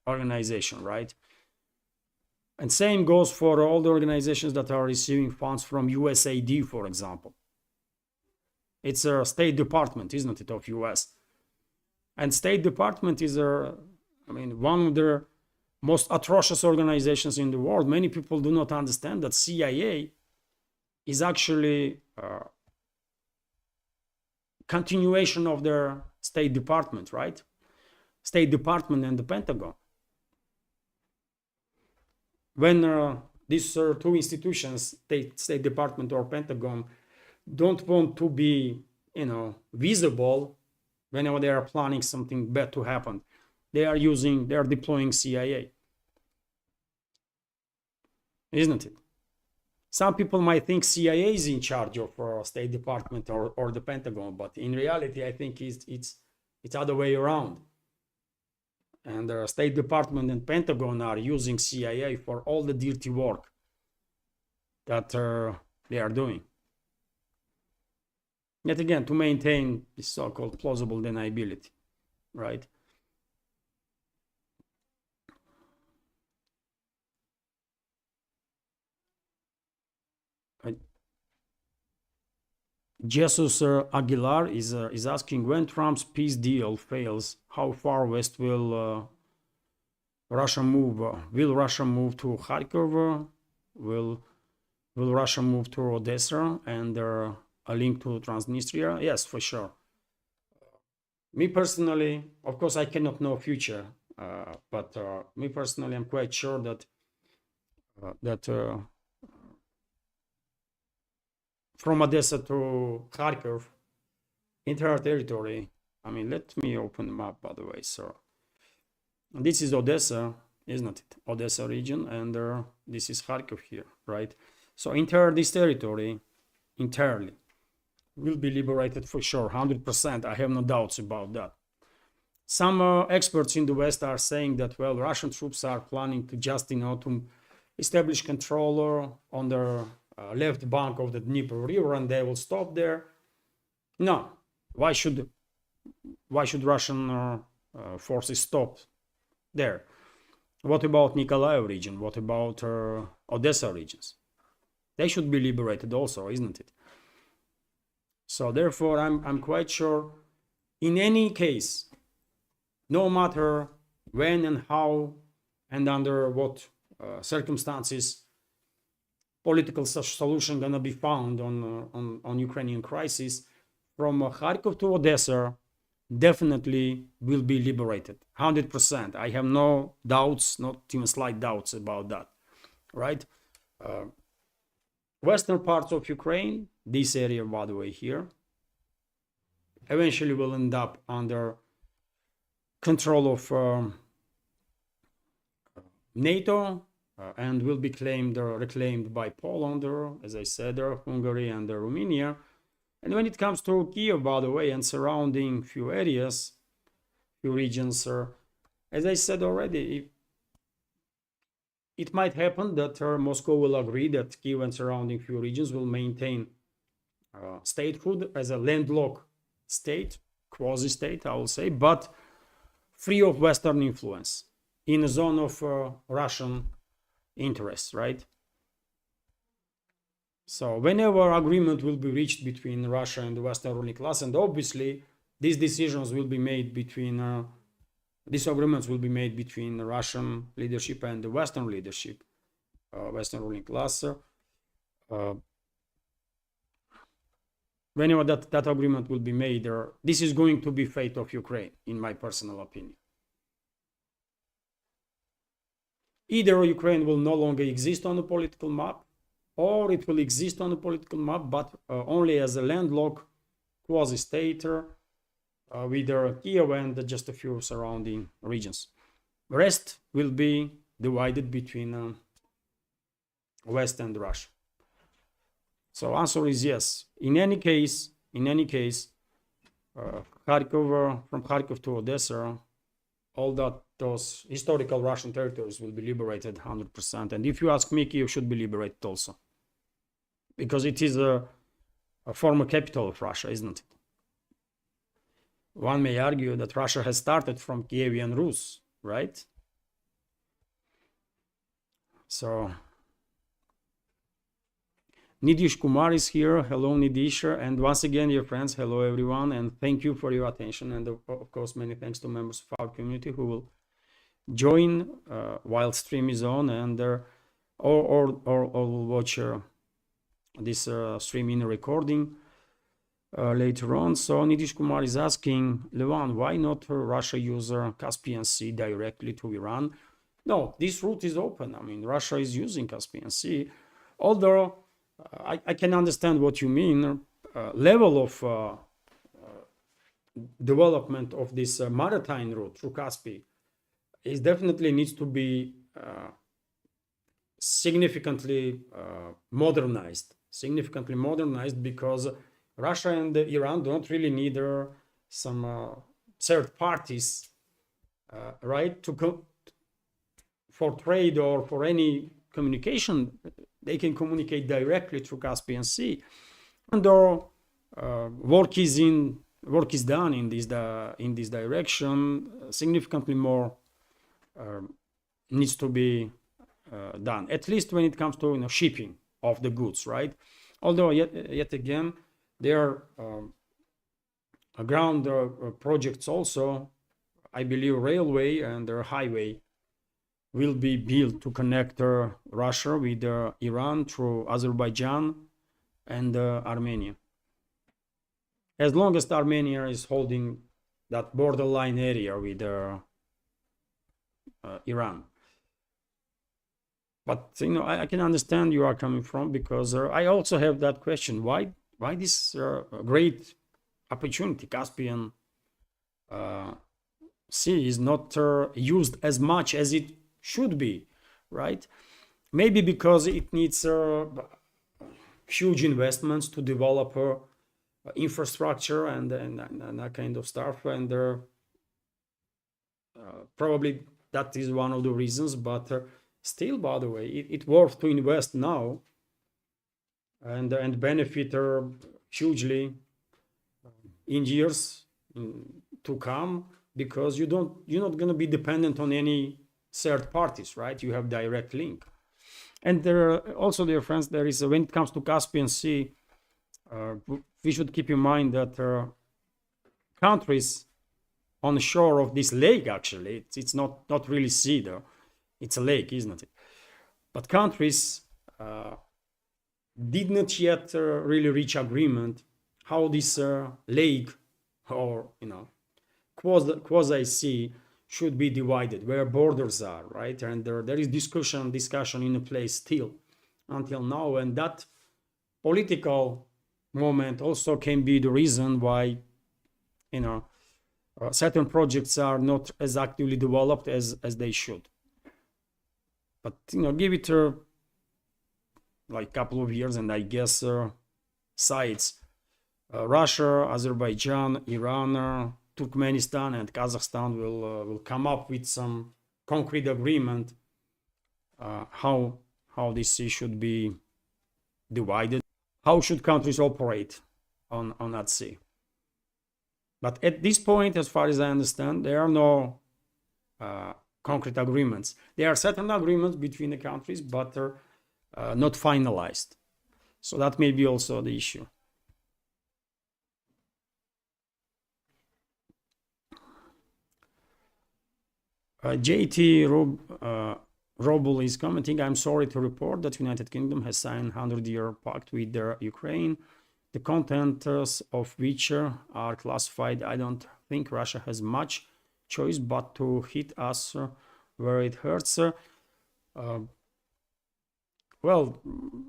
organization, right? And same goes for all the organizations that are receiving funds from USAID, for example. It's a State Department, isn't it, of US? And State Department is one of the most atrocious organizations in the world. Many people do not understand that CIA is actually continuation of their State Department, right? State Department and the Pentagon. When these two institutions, State Department or Pentagon, don't want to be, visible whenever they are planning something bad to happen, they are deploying CIA, isn't it? Some people might think CIA is in charge of State Department or the Pentagon, but in reality, I think it's other way around. And the State Department and Pentagon are using CIA for all the dirty work that they are doing. Yet again, to maintain this so-called plausible deniability, right? Jesus Aguilar is asking, when Trump's peace deal fails, how far west will Russia move? Will Russia move to Kharkov? Will Russia move to Odessa and a link to Transnistria? Yes, for sure. Me personally, of course, I cannot know future, but me personally, I'm quite sure that from Odessa to Kharkov, entire territory. Let me open the map, by the way. So this is Odessa, isn't it? Odessa region, and this is Kharkov here, right? So entire this territory, entirely, will be liberated for sure, 100%. I have no doubts about that. Some experts in the West are saying that, well, Russian troops are planning to just, to establish control on their left bank of the Dnieper River, and they will stop there. No, why should Russian forces stop there? What about Nikolaev region? What about Odessa regions? They should be liberated also, isn't it? So therefore, I'm quite sure, in any case, no matter when and how and under what circumstances, political solution gonna be found on Ukrainian crisis, from Kharkov to Odessa definitely will be liberated, 100%. I have no doubts, not even slight doubts about that, right? Western parts of Ukraine, this area, by the way, here, eventually will end up under control of NATO and will be reclaimed by Poland, as I said, Hungary and Romania. And when it comes to Kiev, by the way, and surrounding few areas, few regions, as I said already, it might happen that Moscow will agree that Kiev and surrounding few regions will maintain statehood as a landlocked state, quasi-state, I will say, but free of Western influence in a zone of Russian interests, right? So whenever agreement will be reached between Russia and the Western ruling class, and obviously these decisions will be made between, these agreements will be made between the Russian leadership and the Western leadership, Western ruling class. Whenever that agreement will be made, this is going to be fate of Ukraine, in my personal opinion. Either Ukraine will no longer exist on the political map, or it will exist on the political map, but only as a landlocked quasi-state with Kiev and just a few surrounding regions. The rest will be divided between West and Russia. So answer is yes. In any case, Kharkov, from Kharkov to Odessa, all those historical Russian territories will be liberated 100%. And if you ask me, Kiev should be liberated also, because it is a former capital of Russia, isn't it? One may argue that Russia has started from Kievian Rus, right? So Nidish Kumar is here. Hello, Nidish. And once again, dear friends, hello, everyone. And thank you for your attention. And of course, many thanks to members of our community who will join while stream is on and or will watch this stream in a recording later on. So Nidish Kumar is asking, Levan, why not Russia use Caspian Sea directly to Iran? No, this route is open. I mean, Russia is using Caspian Sea, although I can understand what you mean. Level of development of this maritime route through Caspian is definitely needs to be significantly modernized, because Russia and Iran don't really need some third parties, right, for trade or for any communication. They can communicate directly through Caspian Sea, and work is done in this direction. Significantly more needs to be done, at least when it comes to shipping of the goods, right? Although yet again there are ground projects also. I believe railway and highway will be built to connect Russia with Iran through Azerbaijan and Armenia. As long as Armenia is holding that borderline area with Iran. But I can understand you are coming from, because I also have that question: why this great opportunity, Caspian Sea, is not used as much as it should be, right? Maybe because it needs huge investments to develop infrastructure and that kind of stuff, and probably that is one of the reasons. But still, by the way, it's worth to invest now and benefit hugely in years to come, because you're not going to be dependent on any third parties, right? You have direct link. And also, dear friends, there is, when it comes to Caspian Sea, we should keep in mind that countries on the shore of this lake, actually, it's not really sea though, it's a lake, isn't it? But countries did not yet really reach agreement how this lake, or quasi sea, should be divided, where borders are, right? And there is discussion in place still until now, and that political moment also can be the reason why certain projects are not as actively developed as they should. But give it like couple of years, and I guess sides Russia, Azerbaijan, Iran, Turkmenistan, and Kazakhstan will come up with some concrete agreement how this should be divided, how should countries operate on that sea. But at this point, as far as I understand, there are no concrete agreements. There are certain agreements between the countries, but they're not finalized. So that may be also the issue. JT Robel is commenting, I'm sorry to report that United Kingdom has signed 100-year pact with Ukraine, the contents of which are classified. I don't think Russia has much choice but to hit us where it hurts. Well,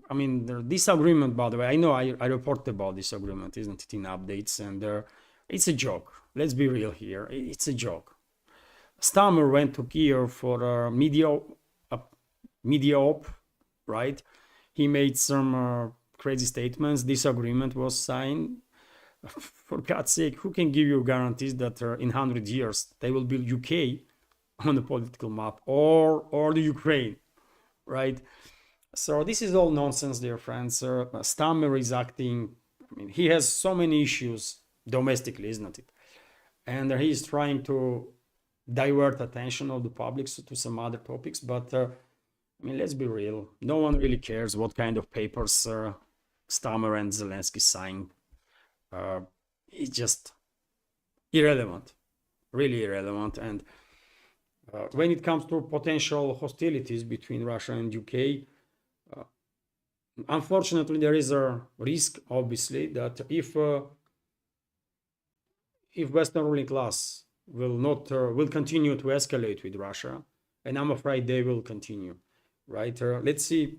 I mean, this agreement, by the way, I know I reported about this agreement, isn't it, in updates, and it's a joke. Let's be real here. It's a joke. Stammer went to Kiev for a media op, right? He made some crazy statements. This agreement was signed. For God's sake, who can give you guarantees that in 100 years they will build UK on the political map or the Ukraine, right? So this is all nonsense, dear friends. Stammer is acting, I mean, he has so many issues domestically, isn't it? And he is trying to divert attention of the public to some other topics, but I mean, let's be real. No one really cares what kind of papers Stammer and Zelensky signed. It's just irrelevant, really irrelevant. And when it comes to potential hostilities between Russia and UK, unfortunately, there is a risk, obviously, that if Western ruling class will continue to escalate with Russia, and I'm afraid they will continue, right? Let's see,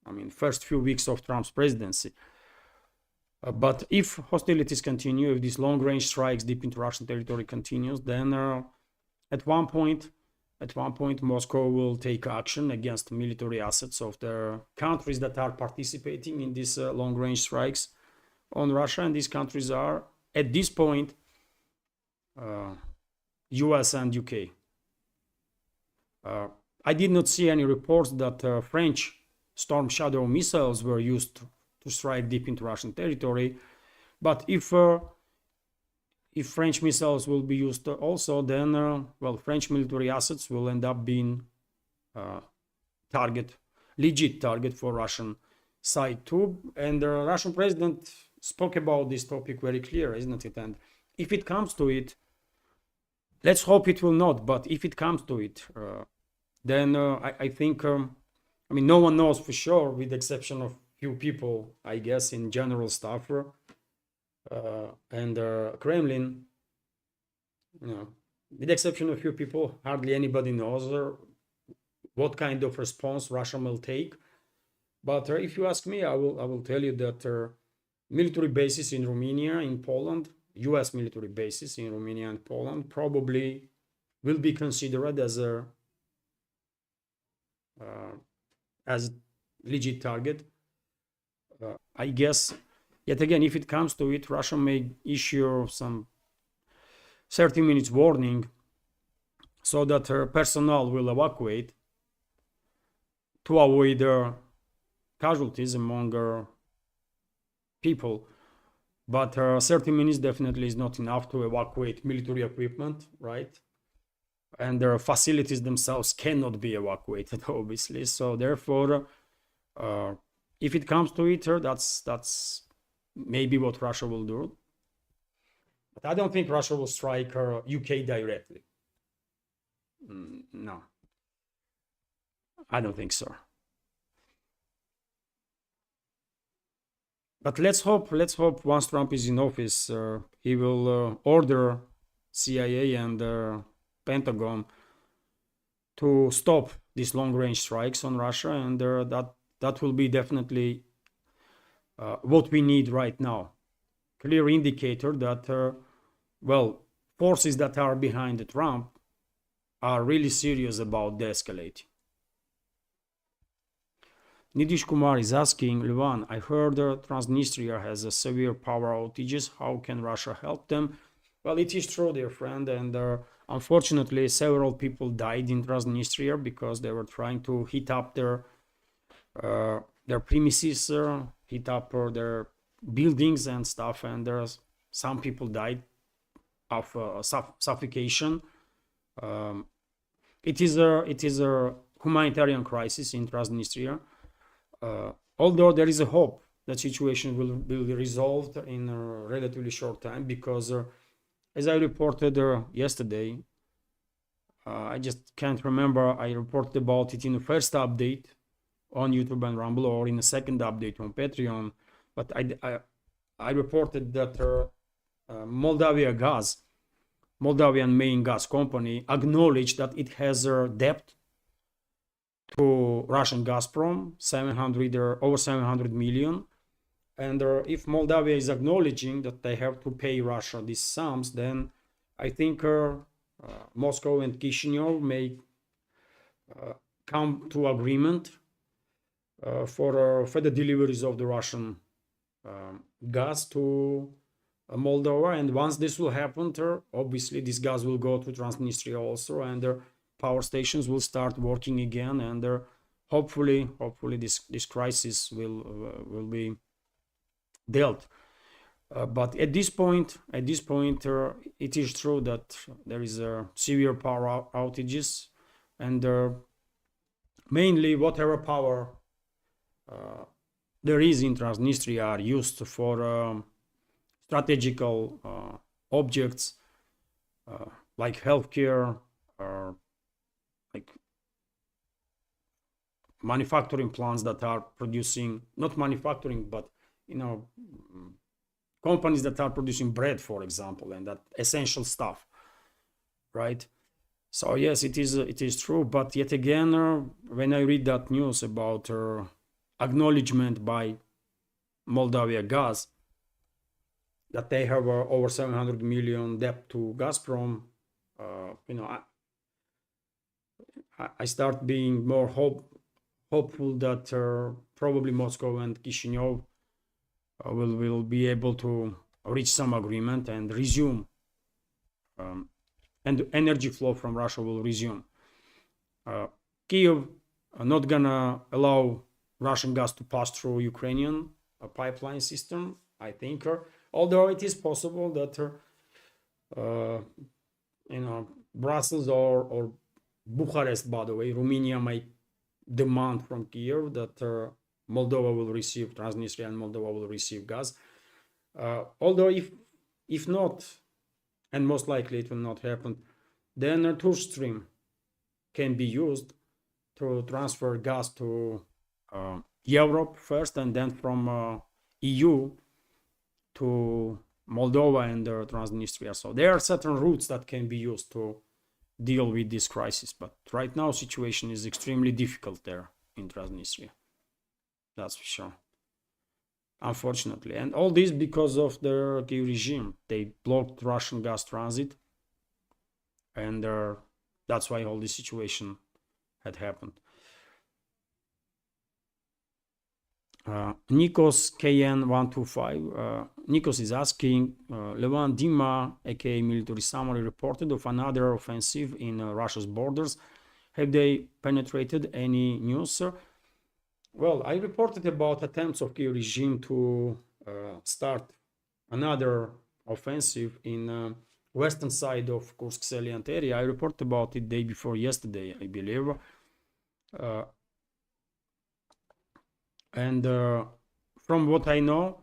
I mean, first few weeks of Trump's presidency. But if hostilities continue, if these long-range strikes deep into Russian territory continues, then at one point, Moscow will take action against military assets of the countries that are participating in these long-range strikes on Russia, and these countries are, at this point, US and UK. I did not see any reports that French Storm Shadow missiles were used to strike deep into Russian territory, but if French missiles will be used also, then well, French military assets will end up being legit target for Russian side too. And the Russian president spoke about this topic very clear, isn't it? And if it comes to it, let's hope it will not, but if it comes to it, then I think, I mean, no one knows for sure, with the exception of few people, I guess, in general staff and Kremlin, with the exception of few people, hardly anybody knows what kind of response Russia will take. But if you ask me, I will tell you that military bases in Romania, in Poland, US military bases in Romania and Poland probably will be considered as a legit target. I guess, yet again, if it comes to it, Russia may issue some 30 minutes warning so that her personnel will evacuate to avoid casualties among people. But 30 minutes definitely is not enough to evacuate military equipment, right? And their facilities themselves cannot be evacuated, obviously. So therefore, if it comes to it, that's maybe what Russia will do. But I don't think Russia will strike UK directly. No, I don't think so. But let's hope once Trump is in office, he will order CIA and Pentagon to stop these long-range strikes on Russia, and that will be definitely what we need right now. Clear indicator that well, forces that are behind Trump are really serious about de-escalating. Nidish Kumar is asking, Levan, I heard Transnistria has a severe power outages. How can Russia help them? Well, it is true, dear friend, and unfortunately, several people died in Transnistria because they were trying to heat up their premises, heat up their buildings and stuff, and some people died of suffocation. It is a humanitarian crisis in Transnistria. Although there is a hope that situation will be resolved in a relatively short time, because as I reported yesterday, I just can't remember, I reported about it in the first update on YouTube and Rumble, or in the second update on Patreon, but I reported that Moldavian main gas company, acknowledged that it has a debt to Russian Gazprom, over 700 million. And if Moldavia is acknowledging that they have to pay Russia these sums, then I think Moscow and Chisinau may come to agreement for the deliveries of the Russian gas to Moldova. And once this will happen, obviously this gas will go to Transnistria also, and power stations will start working again, and hopefully this crisis will be dealt. But at this point, it is true that there is severe power outages, and mainly whatever power there is in Transnistria are used for strategical objects like healthcare, or like manufacturing plants that are producing, not manufacturing, but companies that are producing bread, for example, and that essential stuff, right? So yes, it is true. But yet again, when I read that news about acknowledgement by Moldavia Gas that they have over 700 million debt to Gazprom, I start being more hopeful that probably Moscow and Chisinau will be able to reach some agreement and resume, and energy flow from Russia will resume. Kiev are not gonna allow Russian gas to pass through Ukrainian pipeline system, I think, although it is possible that Brussels or Bucharest, by the way, Romania might demand from Kiev that Moldova will receive, Transnistria and Moldova will receive gas. Although if not, and most likely it will not happen, then a Turk Stream can be used to transfer gas to Europe first, and then from EU to Moldova and Transnistria. So there are certain routes that can be used to deal with this crisis, but right now situation is extremely difficult there in Transnistria, that's for sure, unfortunately. And all this because of the Kiev regime. They blocked Russian gas transit, and that's why all this situation had happened. Nikos KN125, Nikos is asking, Levan Dima, aka Military Summary, reported of another offensive in Russia's borders. Have they penetrated any news, sir? Well, I reported about attempts of Kiev regime to start another offensive in western side of Kursk salient area. I reported about it day before yesterday, I believe. And from what I know,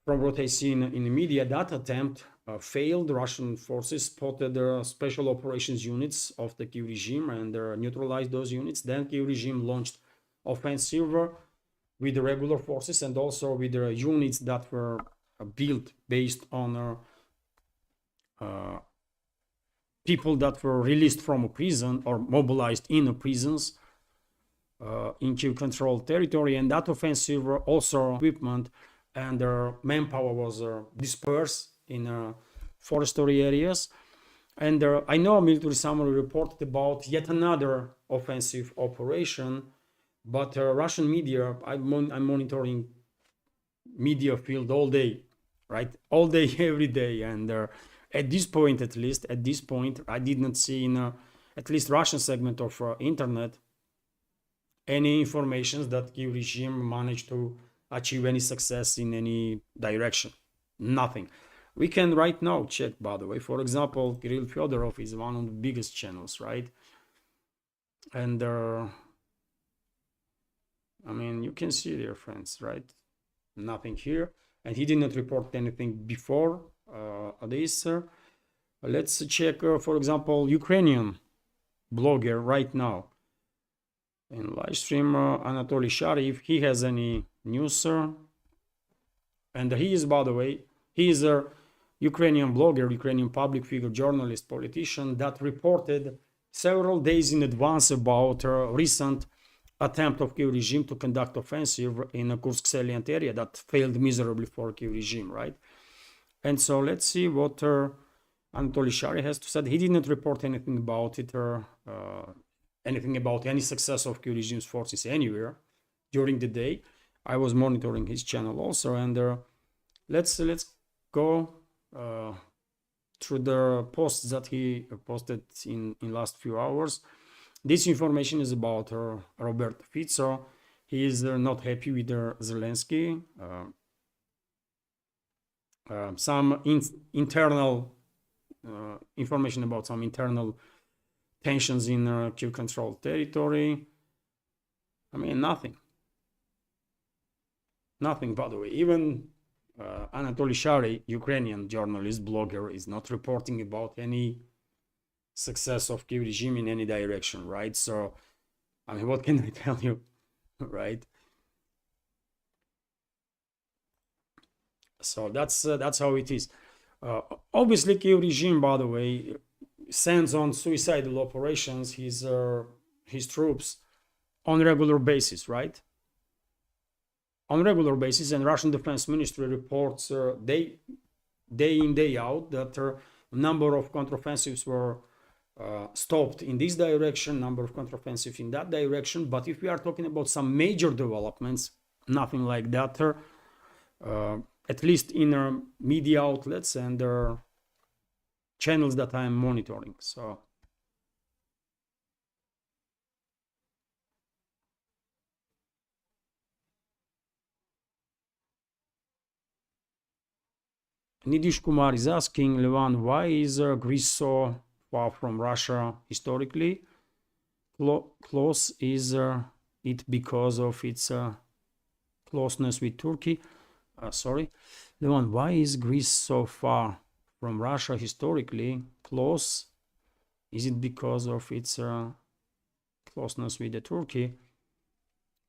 from what I see in the media, that attempt failed. Russian forces spotted special operations units of the Kiev regime and neutralized those units. Then Kiev regime launched offensive with the regular forces and also with the units that were built based on people that were released from a prison or mobilized in prisons in Kiev-controlled territory. And that offensive also equipment and manpower was dispersed in forestry areas. And I know military summary reported about yet another offensive operation, but Russian media, I'm monitoring media field all day, right? All day, every day. And at this point, I did not see in at least Russian segment of internet any information that Kyiv regime managed to achieve any success in any direction. Nothing. We can right now check, by the way. For example, Kirill Fyodorov is one of the biggest channels, right? And I mean, you can see there, friends, right? Nothing here. And he did not report anything before this. Let's check, for example, Ukrainian blogger right now. In live stream, Anatoly Shary, if he has any news. And he is, by the way, he is a Ukrainian blogger, Ukrainian public figure, journalist, politician that reported several days in advance about a recent attempt of Kyiv regime to conduct offensive in a Kursk salient area that failed miserably for Kyiv regime, right? And so let's see what Anatoly Shary has to say. He did not report anything about it or anything about any success of Kyiv regime's forces anywhere during the day. I was monitoring his channel also, and let's go through the posts that he posted in last few hours. This information is about Robert Fico. He is not happy with Zelensky. Some internal information about some internal tensions in Kyiv-controlled territory. I mean, nothing. Nothing, by the way. Even Anatoly Shary, Ukrainian journalist, blogger, is not reporting about any success of Kyiv regime in any direction, right? So, I mean, what can I tell you, right? So that's how it is. Obviously, Kyiv regime, by the way, sends on suicidal operations his troops on regular basis, right? On regular basis, and Russian Defense Ministry reports day in, day out that a number of counteroffensives were stopped in this direction, number of counteroffensives in that direction. But if we are talking about some major developments, nothing like that, at least in media outlets and channels that I am monitoring. So Nidish Kumar is asking, Levan, why is Greece so far from Russia historically? Close is it because of its closeness with Turkey? Sorry, Levan, why is Greece so far from Russia historically? Close, is it because of its closeness with the Turkey?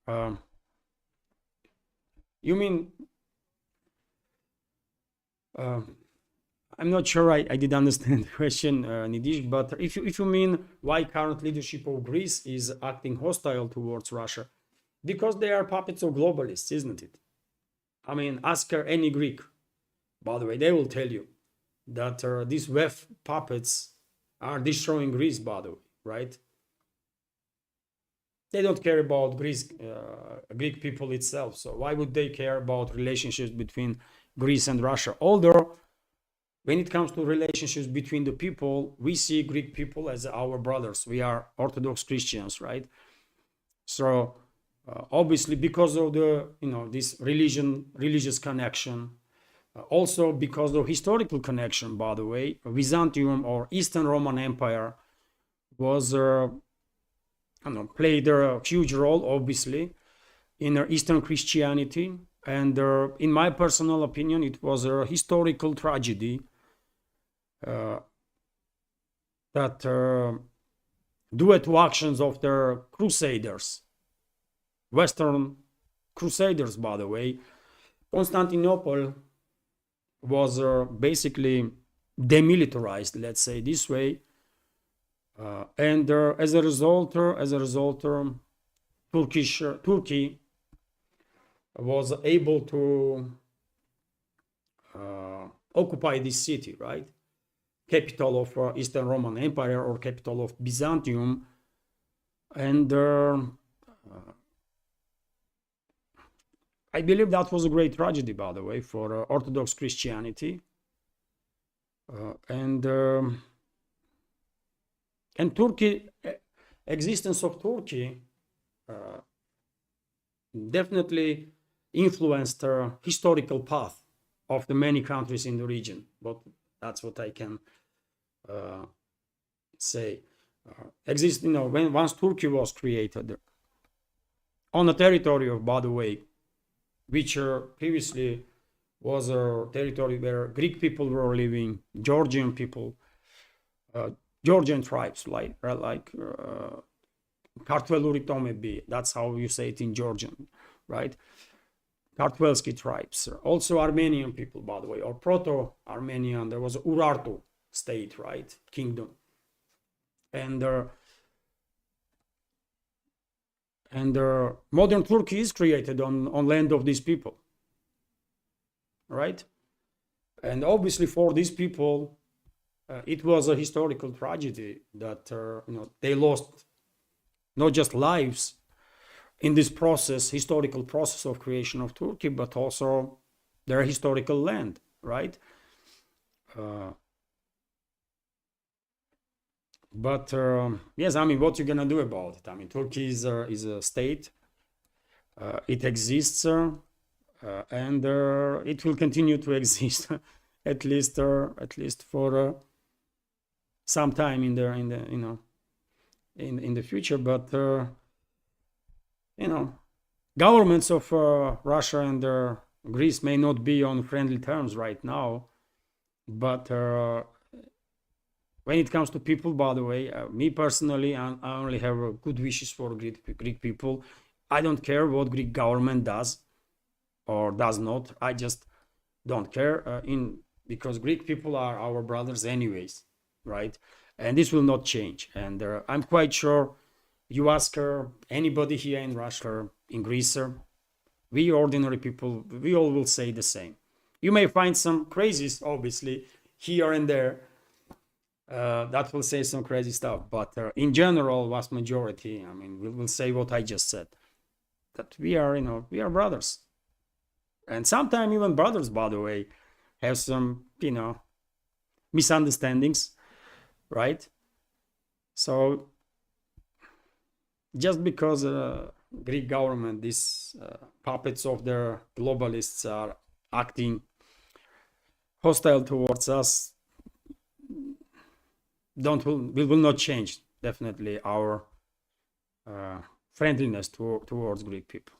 You mean? I'm not sure I did understand the question, Nidish, but if you mean why current leadership of Greece is acting hostile towards Russia, because they are puppets of globalists, isn't it? I mean, ask any Greek. By the way, they will tell you that these WEF puppets are destroying Greece, by the way, right? They don't care about Greek people itself, so why would they care about relationships between Greece and Russia? Although, when it comes to relationships between the people, we see Greek people as our brothers. We are Orthodox Christians, right? So obviously, because of the this religious connection, also because of historical connection, by the way, Byzantium or Eastern Roman Empire was played a huge role, obviously, in Eastern Christianity. And in my personal opinion, it was a historical tragedy that due to actions of the Crusaders, Western Crusaders, by the way, Constantinople was basically demilitarized, let's say this way, and as a result, Turkey was able to occupy this city, right? capital of Eastern Roman Empire or capital of Byzantium. And I believe that was a great tragedy, by the way, for Orthodox Christianity. And Turkey, existence of Turkey definitely influenced the historical path of the many countries in the region. But that's what I can say. Once Turkey was created on a territory of, by the way, which previously was a territory where Greek people were living, Georgian people, Georgian tribes like Kartveluritomebi, that's how you say it in Georgian, right? Kartvelski tribes, also Armenian people, by the way, or Proto-Armenian. There was Urartu state, right, kingdom, and modern Turkey is created on land of these people, right? And obviously for these people, it was a historical tragedy that they lost not just lives in this process, historical process of creation of Turkey, but also their historical land, right? But yes, I mean, what you're gonna do about it? I mean, Turkey is a state. It exists, and it will continue to exist, at least for some time in the future. But governments of Russia and Greece may not be on friendly terms right now, but when it comes to people, by the way, me personally, I only have good wishes for Greek people. I don't care what Greek government does or does not. I just don't care because Greek people are our brothers anyways, right? And this will not change. And I'm quite sure you ask anybody here in Russia, in Greece, we ordinary people, we all will say the same. You may find some crazies, obviously, here and there, that will say some crazy stuff, but in general, vast majority, I mean, we will say what I just said, that we are brothers. And sometimes even brothers, by the way, have some, misunderstandings, right? So just because Greek government, these puppets of their globalists are acting hostile towards us, we will not change definitely our friendliness towards Greek people.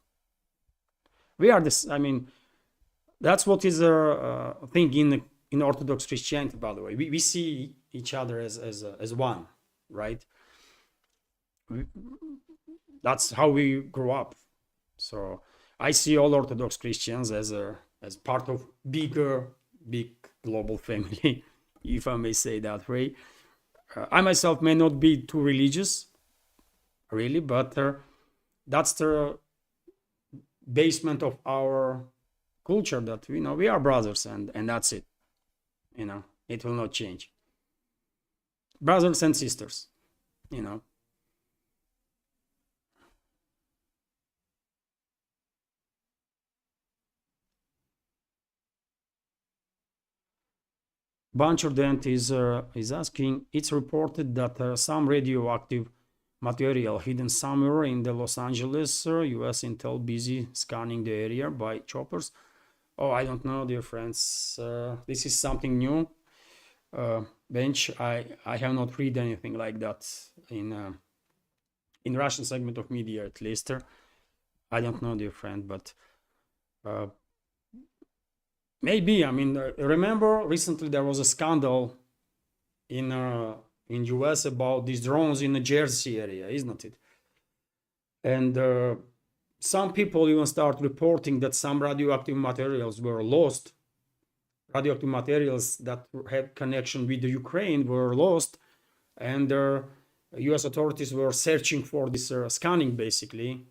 We are this. I mean, that's what is a thing in Orthodox Christianity. By the way, we see each other as one, right? That's how we grew up. So I see all Orthodox Christians as part of big global family, if I may say that way. I myself may not be too religious, really, but that's the basement of our culture, that we are brothers, and that's it. It will not change. Brothers and sisters, Buncher Dent is asking, it's reported that some radioactive material hidden somewhere in the Los Angeles, US intel busy scanning the area by choppers. Oh, I don't know, dear friends. This is something new. Bench, I have not read anything like that in Russian segment of media, at least. I don't know, dear friend, but maybe. I mean, remember recently there was a scandal in US about these drones in the Jersey area, isn't it? And some people even start reporting that some radioactive materials were lost. Radioactive materials that had connection with the Ukraine were lost, and US authorities were searching for this scanning, basically,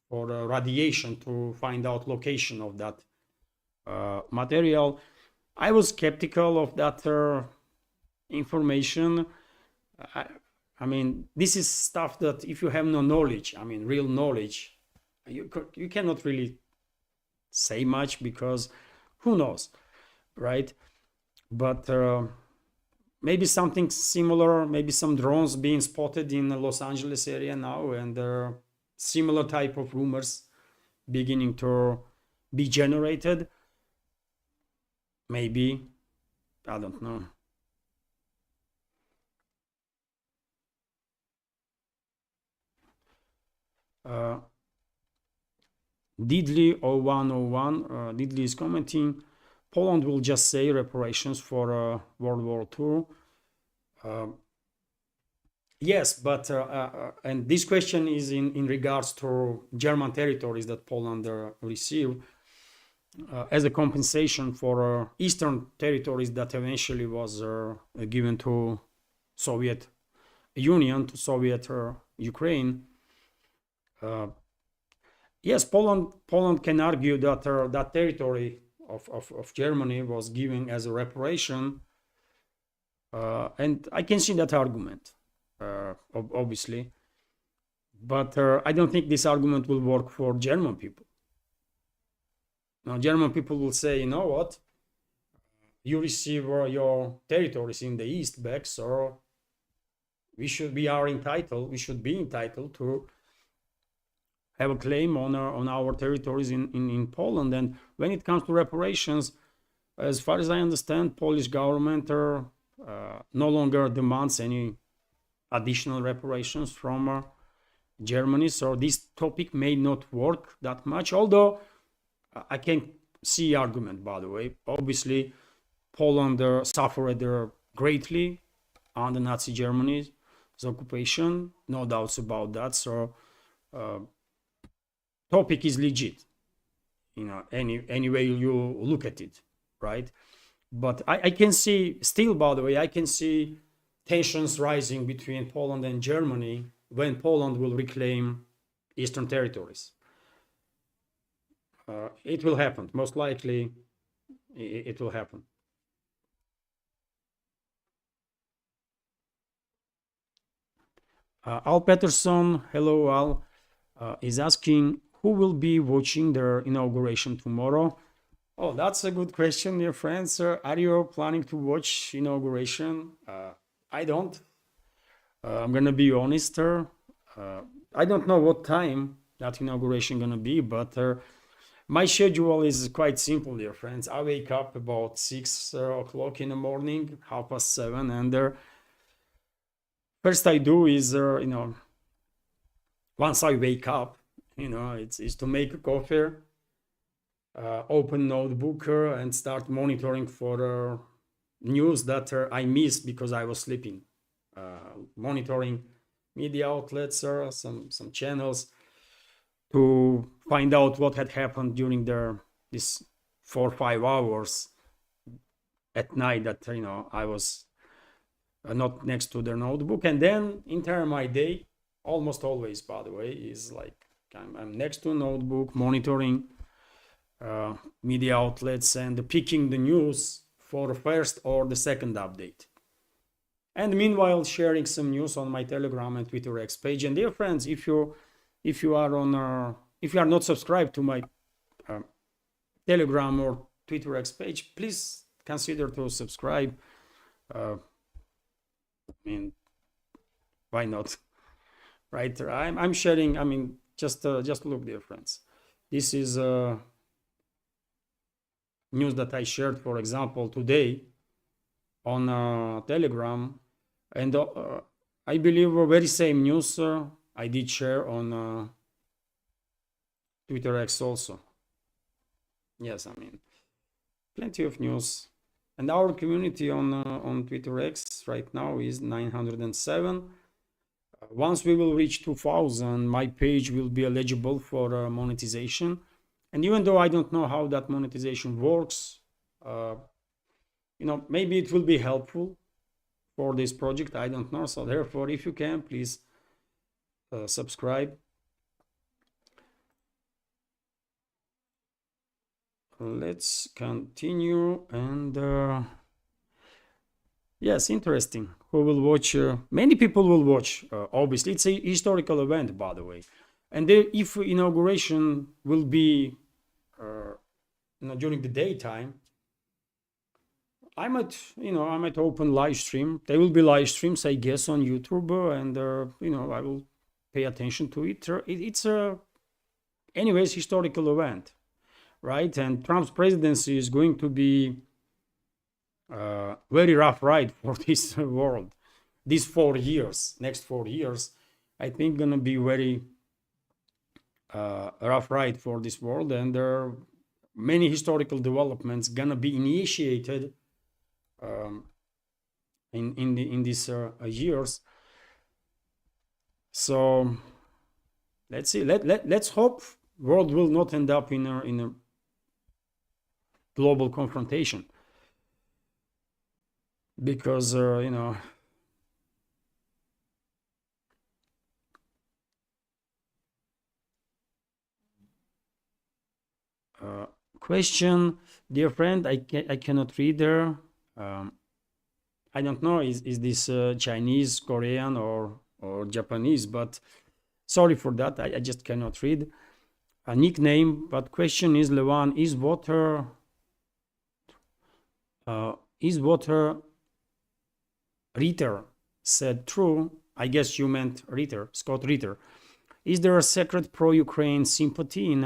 for radiation to find out location of that material. I was skeptical of that information. I mean, this is stuff that if you have no knowledge, I mean, real knowledge, you cannot really say much, because who knows, right? But maybe something similar, maybe some drones being spotted in the Los Angeles area now, and similar type of rumors beginning to be generated. Maybe, I don't know. Didley0101, Didley is commenting, Poland will just say reparations for World War II. Yes, but and this question is in regards to German territories that Poland received as a compensation for eastern territories that eventually was given to Soviet Union, to Soviet Ukraine. Yes, Poland can argue that that territory of Germany was given as a reparation, and I can see that argument, obviously, but I don't think this argument will work for German people. Now, German people will say, you know what, you receive your territories in the east back, so we should be entitled to have a claim on our territories in Poland. And when it comes to reparations, as far as I understand, Polish government no longer demands any additional reparations from Germany. So this topic may not work that much, although I can see argument, by the way. Obviously, Poland suffered greatly under Nazi Germany's occupation, no doubts about that. So topic is legit, you know, any way you look at it, right? But I can see still, by the way, I can see tensions rising between Poland and Germany when Poland will reclaim eastern territories. It will happen, most likely. It will happen. Al Peterson, hello Al, is asking who will be watching their inauguration tomorrow. Oh, that's a good question, dear friends. Are you planning to watch inauguration? I don't. I'm gonna be honest. I don't know what time that inauguration gonna be, but my schedule is quite simple, dear friends. I wake up about 6 o'clock in the morning, 7:30, and first I do is, you know, once I wake up, you know, it's to make a coffee, open notebook, and start monitoring for news that I missed because I was sleeping. Monitoring media outlets, some channels, to find out what had happened during this 4 or 5 hours at night that, you know, I was not next to the notebook. And then entire my day, almost always, by the way, is like I'm next to a notebook, monitoring media outlets and picking the news for the first or the second update. And meanwhile, sharing some news on my Telegram and Twitter X page. And dear friends, if you are not subscribed to my Telegram or Twitter X page, please consider to subscribe. I mean, why not? Right? I'm sharing. I mean, just look, dear friends. This is news that I shared, for example, today on Telegram, and I believe the very same news I did share on Twitter X also. Yes, I mean, plenty of news. And our community on Twitter X right now is 907. Once we will reach 2000, my page will be eligible for monetization. And even though I don't know how that monetization works, you know, maybe it will be helpful for this project. I don't know. So therefore, if you can, please subscribe. Let's continue. And Yes, interesting. Who will watch? Many people will watch. Obviously, it's a historical event, by the way. And if inauguration will be, during the daytime, I might open live stream. There will be live streams, I guess, on YouTube, and I will pay attention to it. It's a, anyways, historical event, right? And Trump's presidency is going to be very rough ride for this world. These 4 years, next 4 years, I think gonna be very rough ride for this world, and there are many historical developments gonna be initiated in these years. So let's see. Let's hope world will not end up in a global confrontation, because question, dear friend, I cannot read there. I don't know, is this Chinese, Korean, or Japanese, but sorry for that, I just cannot read a nickname. But question is, Levan, is water Ritter said true? I guess you meant Ritter, Scott Ritter. Is there a secret pro-Ukraine sympathy in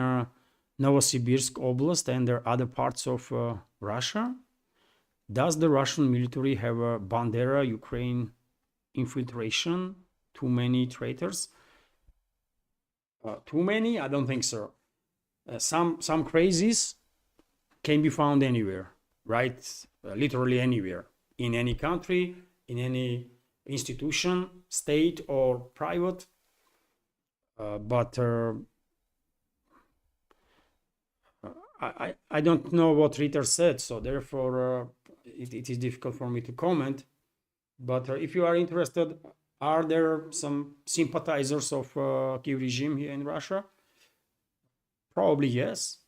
Novosibirsk Oblast and there other parts of Russia? Does the Russian military have a Bandera Ukraine infiltration? Too many traitors? Too many? I don't think so. Some crazies can be found anywhere, right? Literally anywhere, in any country, in any institution, state or private. But I don't know what Ritter said, so therefore it is difficult for me to comment. But if you are interested, are there some sympathizers of Kiev regime here in Russia? Probably yes.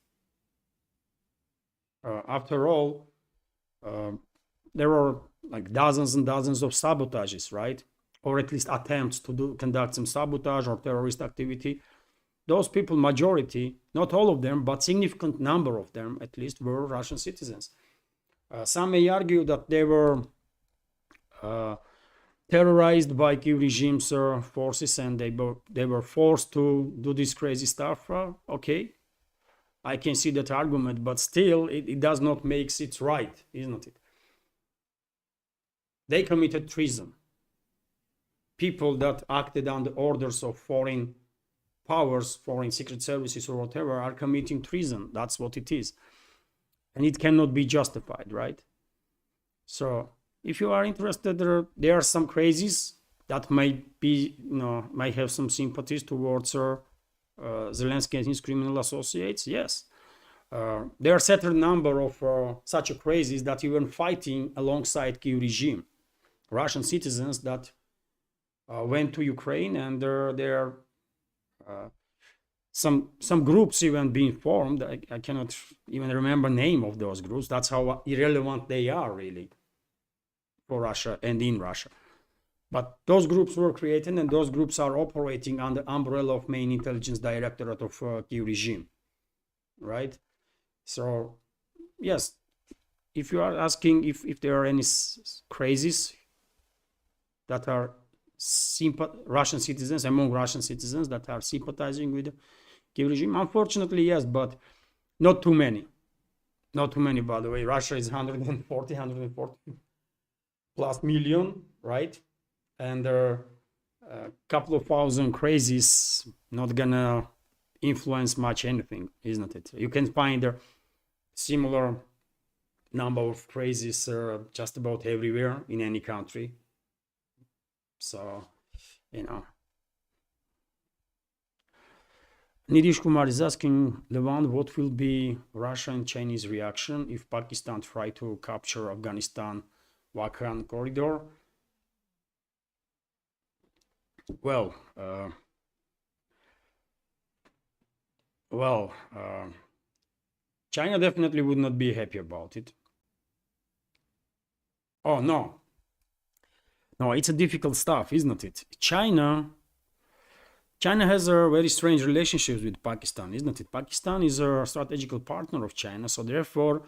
After all, there are like dozens and dozens of sabotages, right? Or at least attempts to conduct some sabotage or terrorist activity. Those people, majority, not all of them, but significant number of them at least, were Russian citizens. Some may argue that they were terrorized by Kiev regime's forces, and they were forced to do this crazy stuff. Okay, I can see that argument, but still, it does not make it right, isn't it? They committed treason. People that acted on the orders of foreign powers, foreign secret services or whatever, are committing treason. That's what it is. And it cannot be justified, right? So if you are interested, there are some crazies that might be, might have some sympathies towards Zelensky and his criminal associates. Yes. There are a certain number of such crazies that even fighting alongside Kiev regime. Russian citizens that went to Ukraine, and there are some groups even being formed. I cannot even remember the name of those groups. That's how irrelevant they are, really, for Russia and in Russia. But those groups were created, and those groups are operating under the umbrella of main intelligence directorate of Kiev regime, right? So yes, if you are asking if there are any crazies that are Russian citizens, among Russian citizens that are sympathizing with the Kiev regime, unfortunately, yes, but not too many. Not too many, by the way. Russia is 140 plus million, right? And there are a couple of thousand crazies not gonna influence much anything, isn't it? You can find a similar number of crazies just about everywhere in any country. So, Nidish Kumar is asking, Levan, what will be Russia and Chinese reaction if Pakistan try to capture Afghanistan Wakhan corridor? Well, China definitely would not be happy about it. Oh no, No, it's a difficult stuff, isn't it? China has a very strange relationships with Pakistan, isn't it? Pakistan is a strategical partner of China, so therefore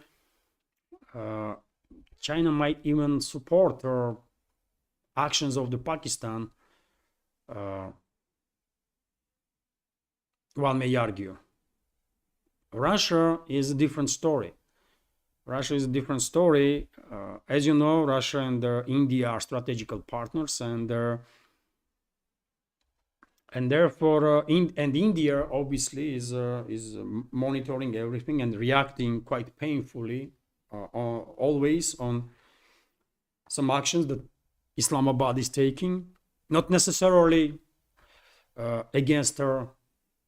China might even support actions of the Pakistan. One may argue. Russia is a different story. Russia is a different story. As you know, Russia and India are strategical partners, and therefore, India obviously is monitoring everything and reacting quite painfully, always on some actions that Islamabad is taking, not necessarily against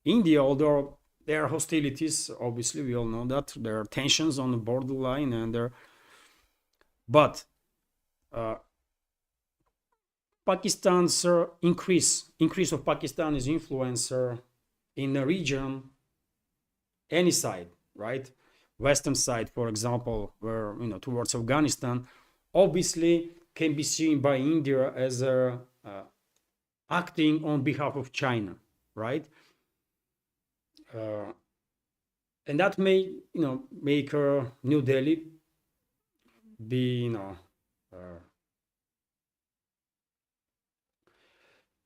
India, although there are hostilities. Obviously, we all know that there are tensions on the borderline, and but Pakistan's increase of Pakistan's influence in the region, any side, right? Western side, for example, where towards Afghanistan, obviously can be seen by India as acting on behalf of China, right? And that may make New Delhi be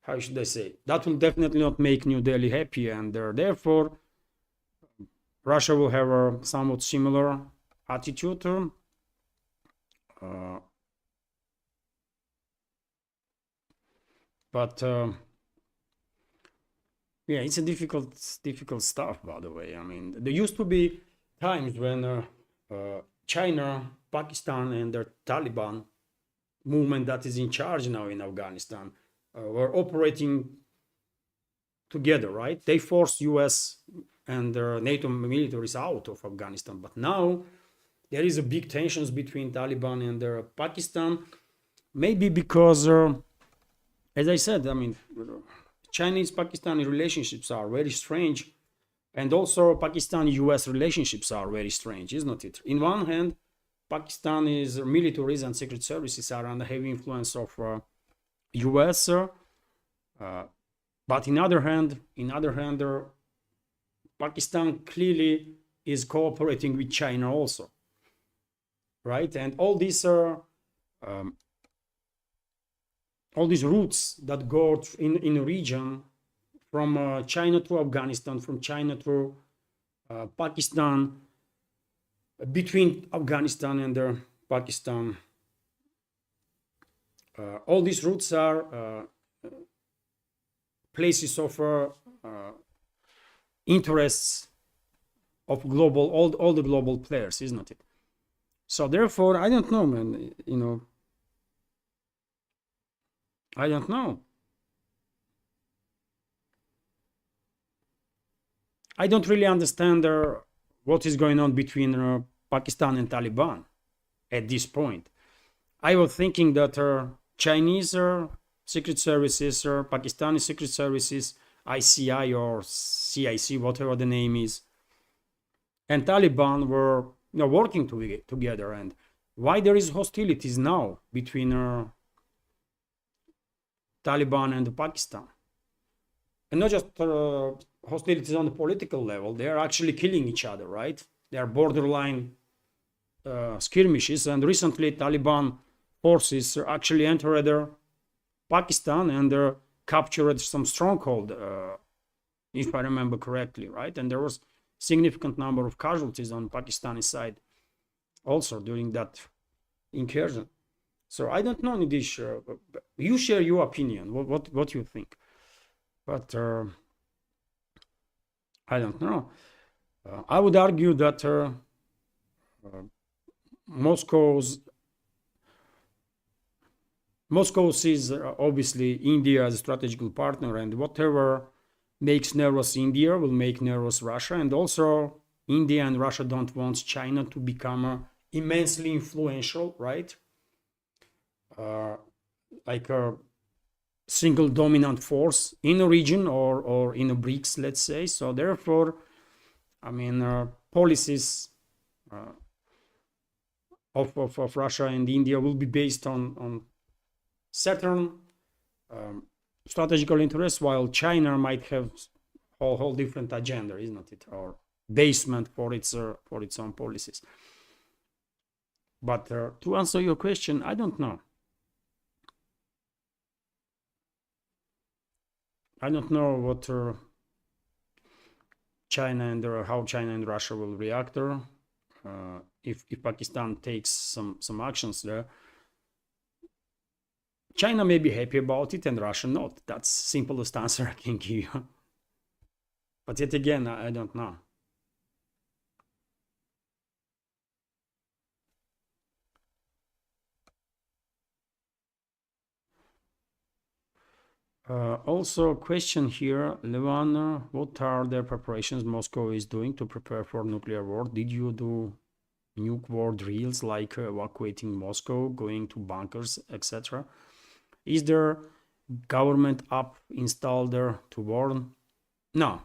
how should I say, that will definitely not make New Delhi happy, and therefore Russia will have a somewhat similar attitude. But yeah, it's a difficult stuff, by the way. I mean, there used to be times when China, Pakistan, and the Taliban movement that is in charge now in Afghanistan were operating together, right? They forced US and NATO militaries out of Afghanistan. But now there is a big tensions between Taliban and Pakistan, maybe because, as I said, I mean, Chinese-Pakistani relationships are very strange, and also Pakistan-US relationships are very strange, isn't it? In one hand, Pakistani's militaries and secret services are under heavy influence of US, but in other hand, Pakistan clearly is cooperating with China also, right? And all these routes that go in the region from China to Afghanistan, from China to Pakistan, between Afghanistan and Pakistan, all these routes are places of interests of all the global players, isn't it? So therefore, I don't know, man. I don't know. I don't really understand what is going on between Pakistan and Taliban at this point. I was thinking that Chinese secret services, Pakistani secret services, ICI or CIC, whatever the name is, and Taliban were working together. And why there is hostilities now between Taliban and Pakistan? And not just hostilities on the political level, they are actually killing each other, right? They are borderline skirmishes, and recently Taliban forces actually entered Pakistan and captured some stronghold, if I remember correctly, right? And there was significant number of casualties on Pakistani side also during that incursion. So I don't know, Nidish, you share your opinion, what you think. But I don't know. I would argue that Moscow sees obviously India as a strategical partner, and whatever makes nervous India will make nervous Russia. And also India and Russia don't want China to become immensely influential, right? Like a single dominant force in a region or in a BRICS, let's say. So therefore, I mean, policies of Russia and India will be based on certain strategical interests, while China might have whole different agenda, isn't it, or basement for its own policies. But to answer your question, I don't know. I don't know what China and how China and Russia will react if Pakistan takes some actions there. China may be happy about it and Russia not. That's simplest answer I can give you. But yet again, I don't know. Also, question here, Levan, what are the preparations Moscow is doing to prepare for nuclear war? Did you do nuke war drills like evacuating Moscow, going to bunkers, etc.? Is there government app installed there to warn? No,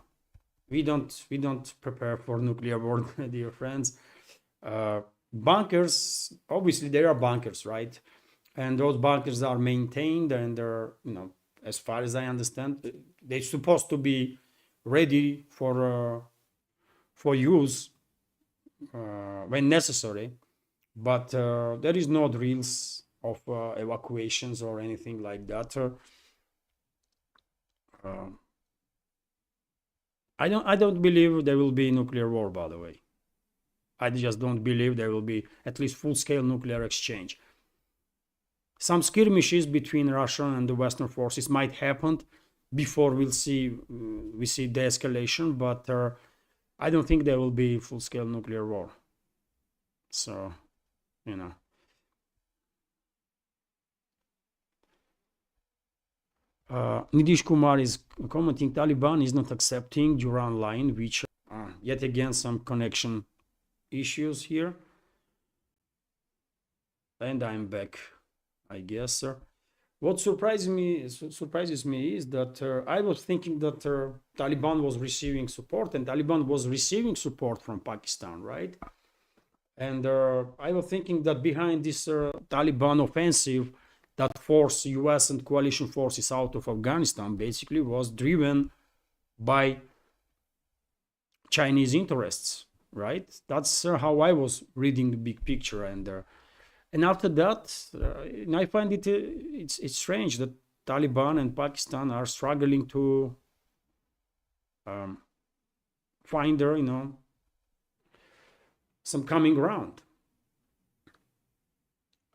we don't prepare for nuclear war, dear friends. Bunkers, obviously there are bunkers, right? And those bunkers are maintained and they're, as far as I understand, they're supposed to be ready for use when necessary. But there is no drills of evacuations or anything like that. I don't believe there will be nuclear war, by the way. I just don't believe there will be at least full-scale nuclear exchange. Some skirmishes between Russia and the Western forces might happen before we see de-escalation, but I don't think there will be full-scale nuclear war. So, Nidish Kumar is commenting, Taliban is not accepting Duran line, which yet again some connection issues here. And I'm back, I guess. What surprises me is that I was thinking that Taliban was receiving support, and Taliban was receiving support from Pakistan, right? And I was thinking that behind this Taliban offensive that forced US and coalition forces out of Afghanistan basically was driven by Chinese interests, right? That's how I was reading the big picture. And after that, I find it's strange that Taliban and Pakistan are struggling to find their, some common ground.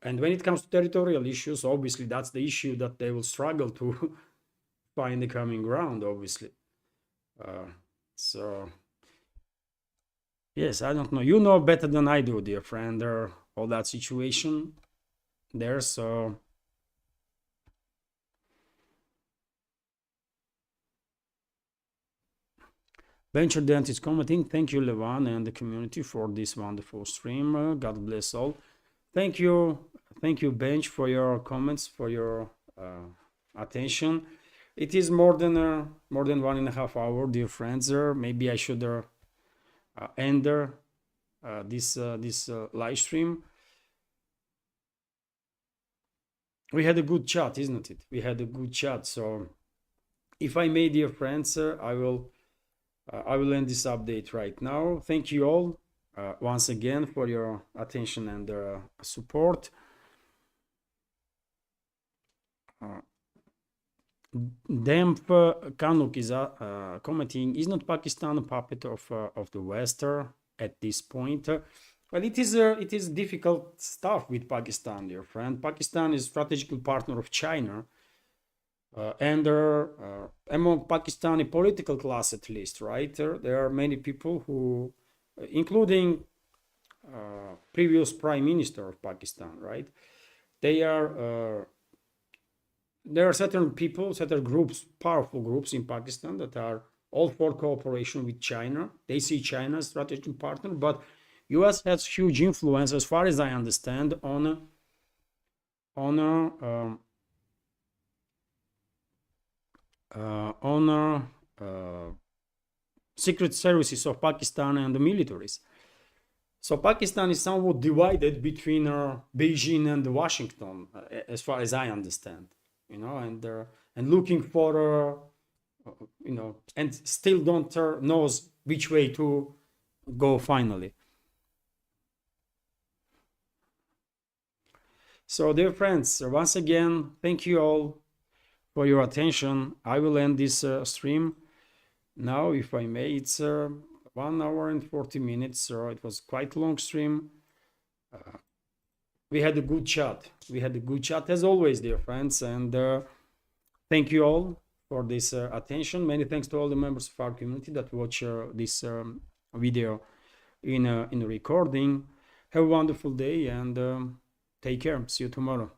And when it comes to territorial issues, obviously that's the issue that they will struggle to find the common ground, obviously. So, yes, I don't know. You know better than I do, dear friend, all that situation there. So, Venture Dent is commenting. Thank you, Levan, and the community for this wonderful stream. God bless all. Thank you, Bench, for your comments, for your attention. It is more than 1.5 hours, dear friends. Maybe I should end this live stream. We had a good chat, isn't it? We had a good chat. So, if I may, dear friends, I will end this update right now. Thank you all. Once again for your attention and support. Demp Kanuk is commenting, is not Pakistan a puppet of the West at this point? Well, it is difficult stuff with Pakistan, dear friend. Pakistan is a strategic partner of China. And among Pakistani political class, at least, right? There are many people who, including previous Prime Minister of Pakistan, right? There are certain people, certain groups, powerful groups in Pakistan that are all for cooperation with China. They see China as strategic partner, but US has huge influence, as far as I understand, on secret services of Pakistan and the militaries. So Pakistan is somewhat divided between Beijing and Washington, as far as I understand, and looking for, and still don't knows which way to go finally. So, dear friends, once again, thank you all for your attention. I will end this stream now, if I may. It's 1 hour and 40 minutes, so it was quite a long stream. We had a good chat. We had a good chat as always, dear friends, and thank you all for this attention. Many thanks to all the members of our community that watch this video in recording. Have a wonderful day and take care. See you tomorrow.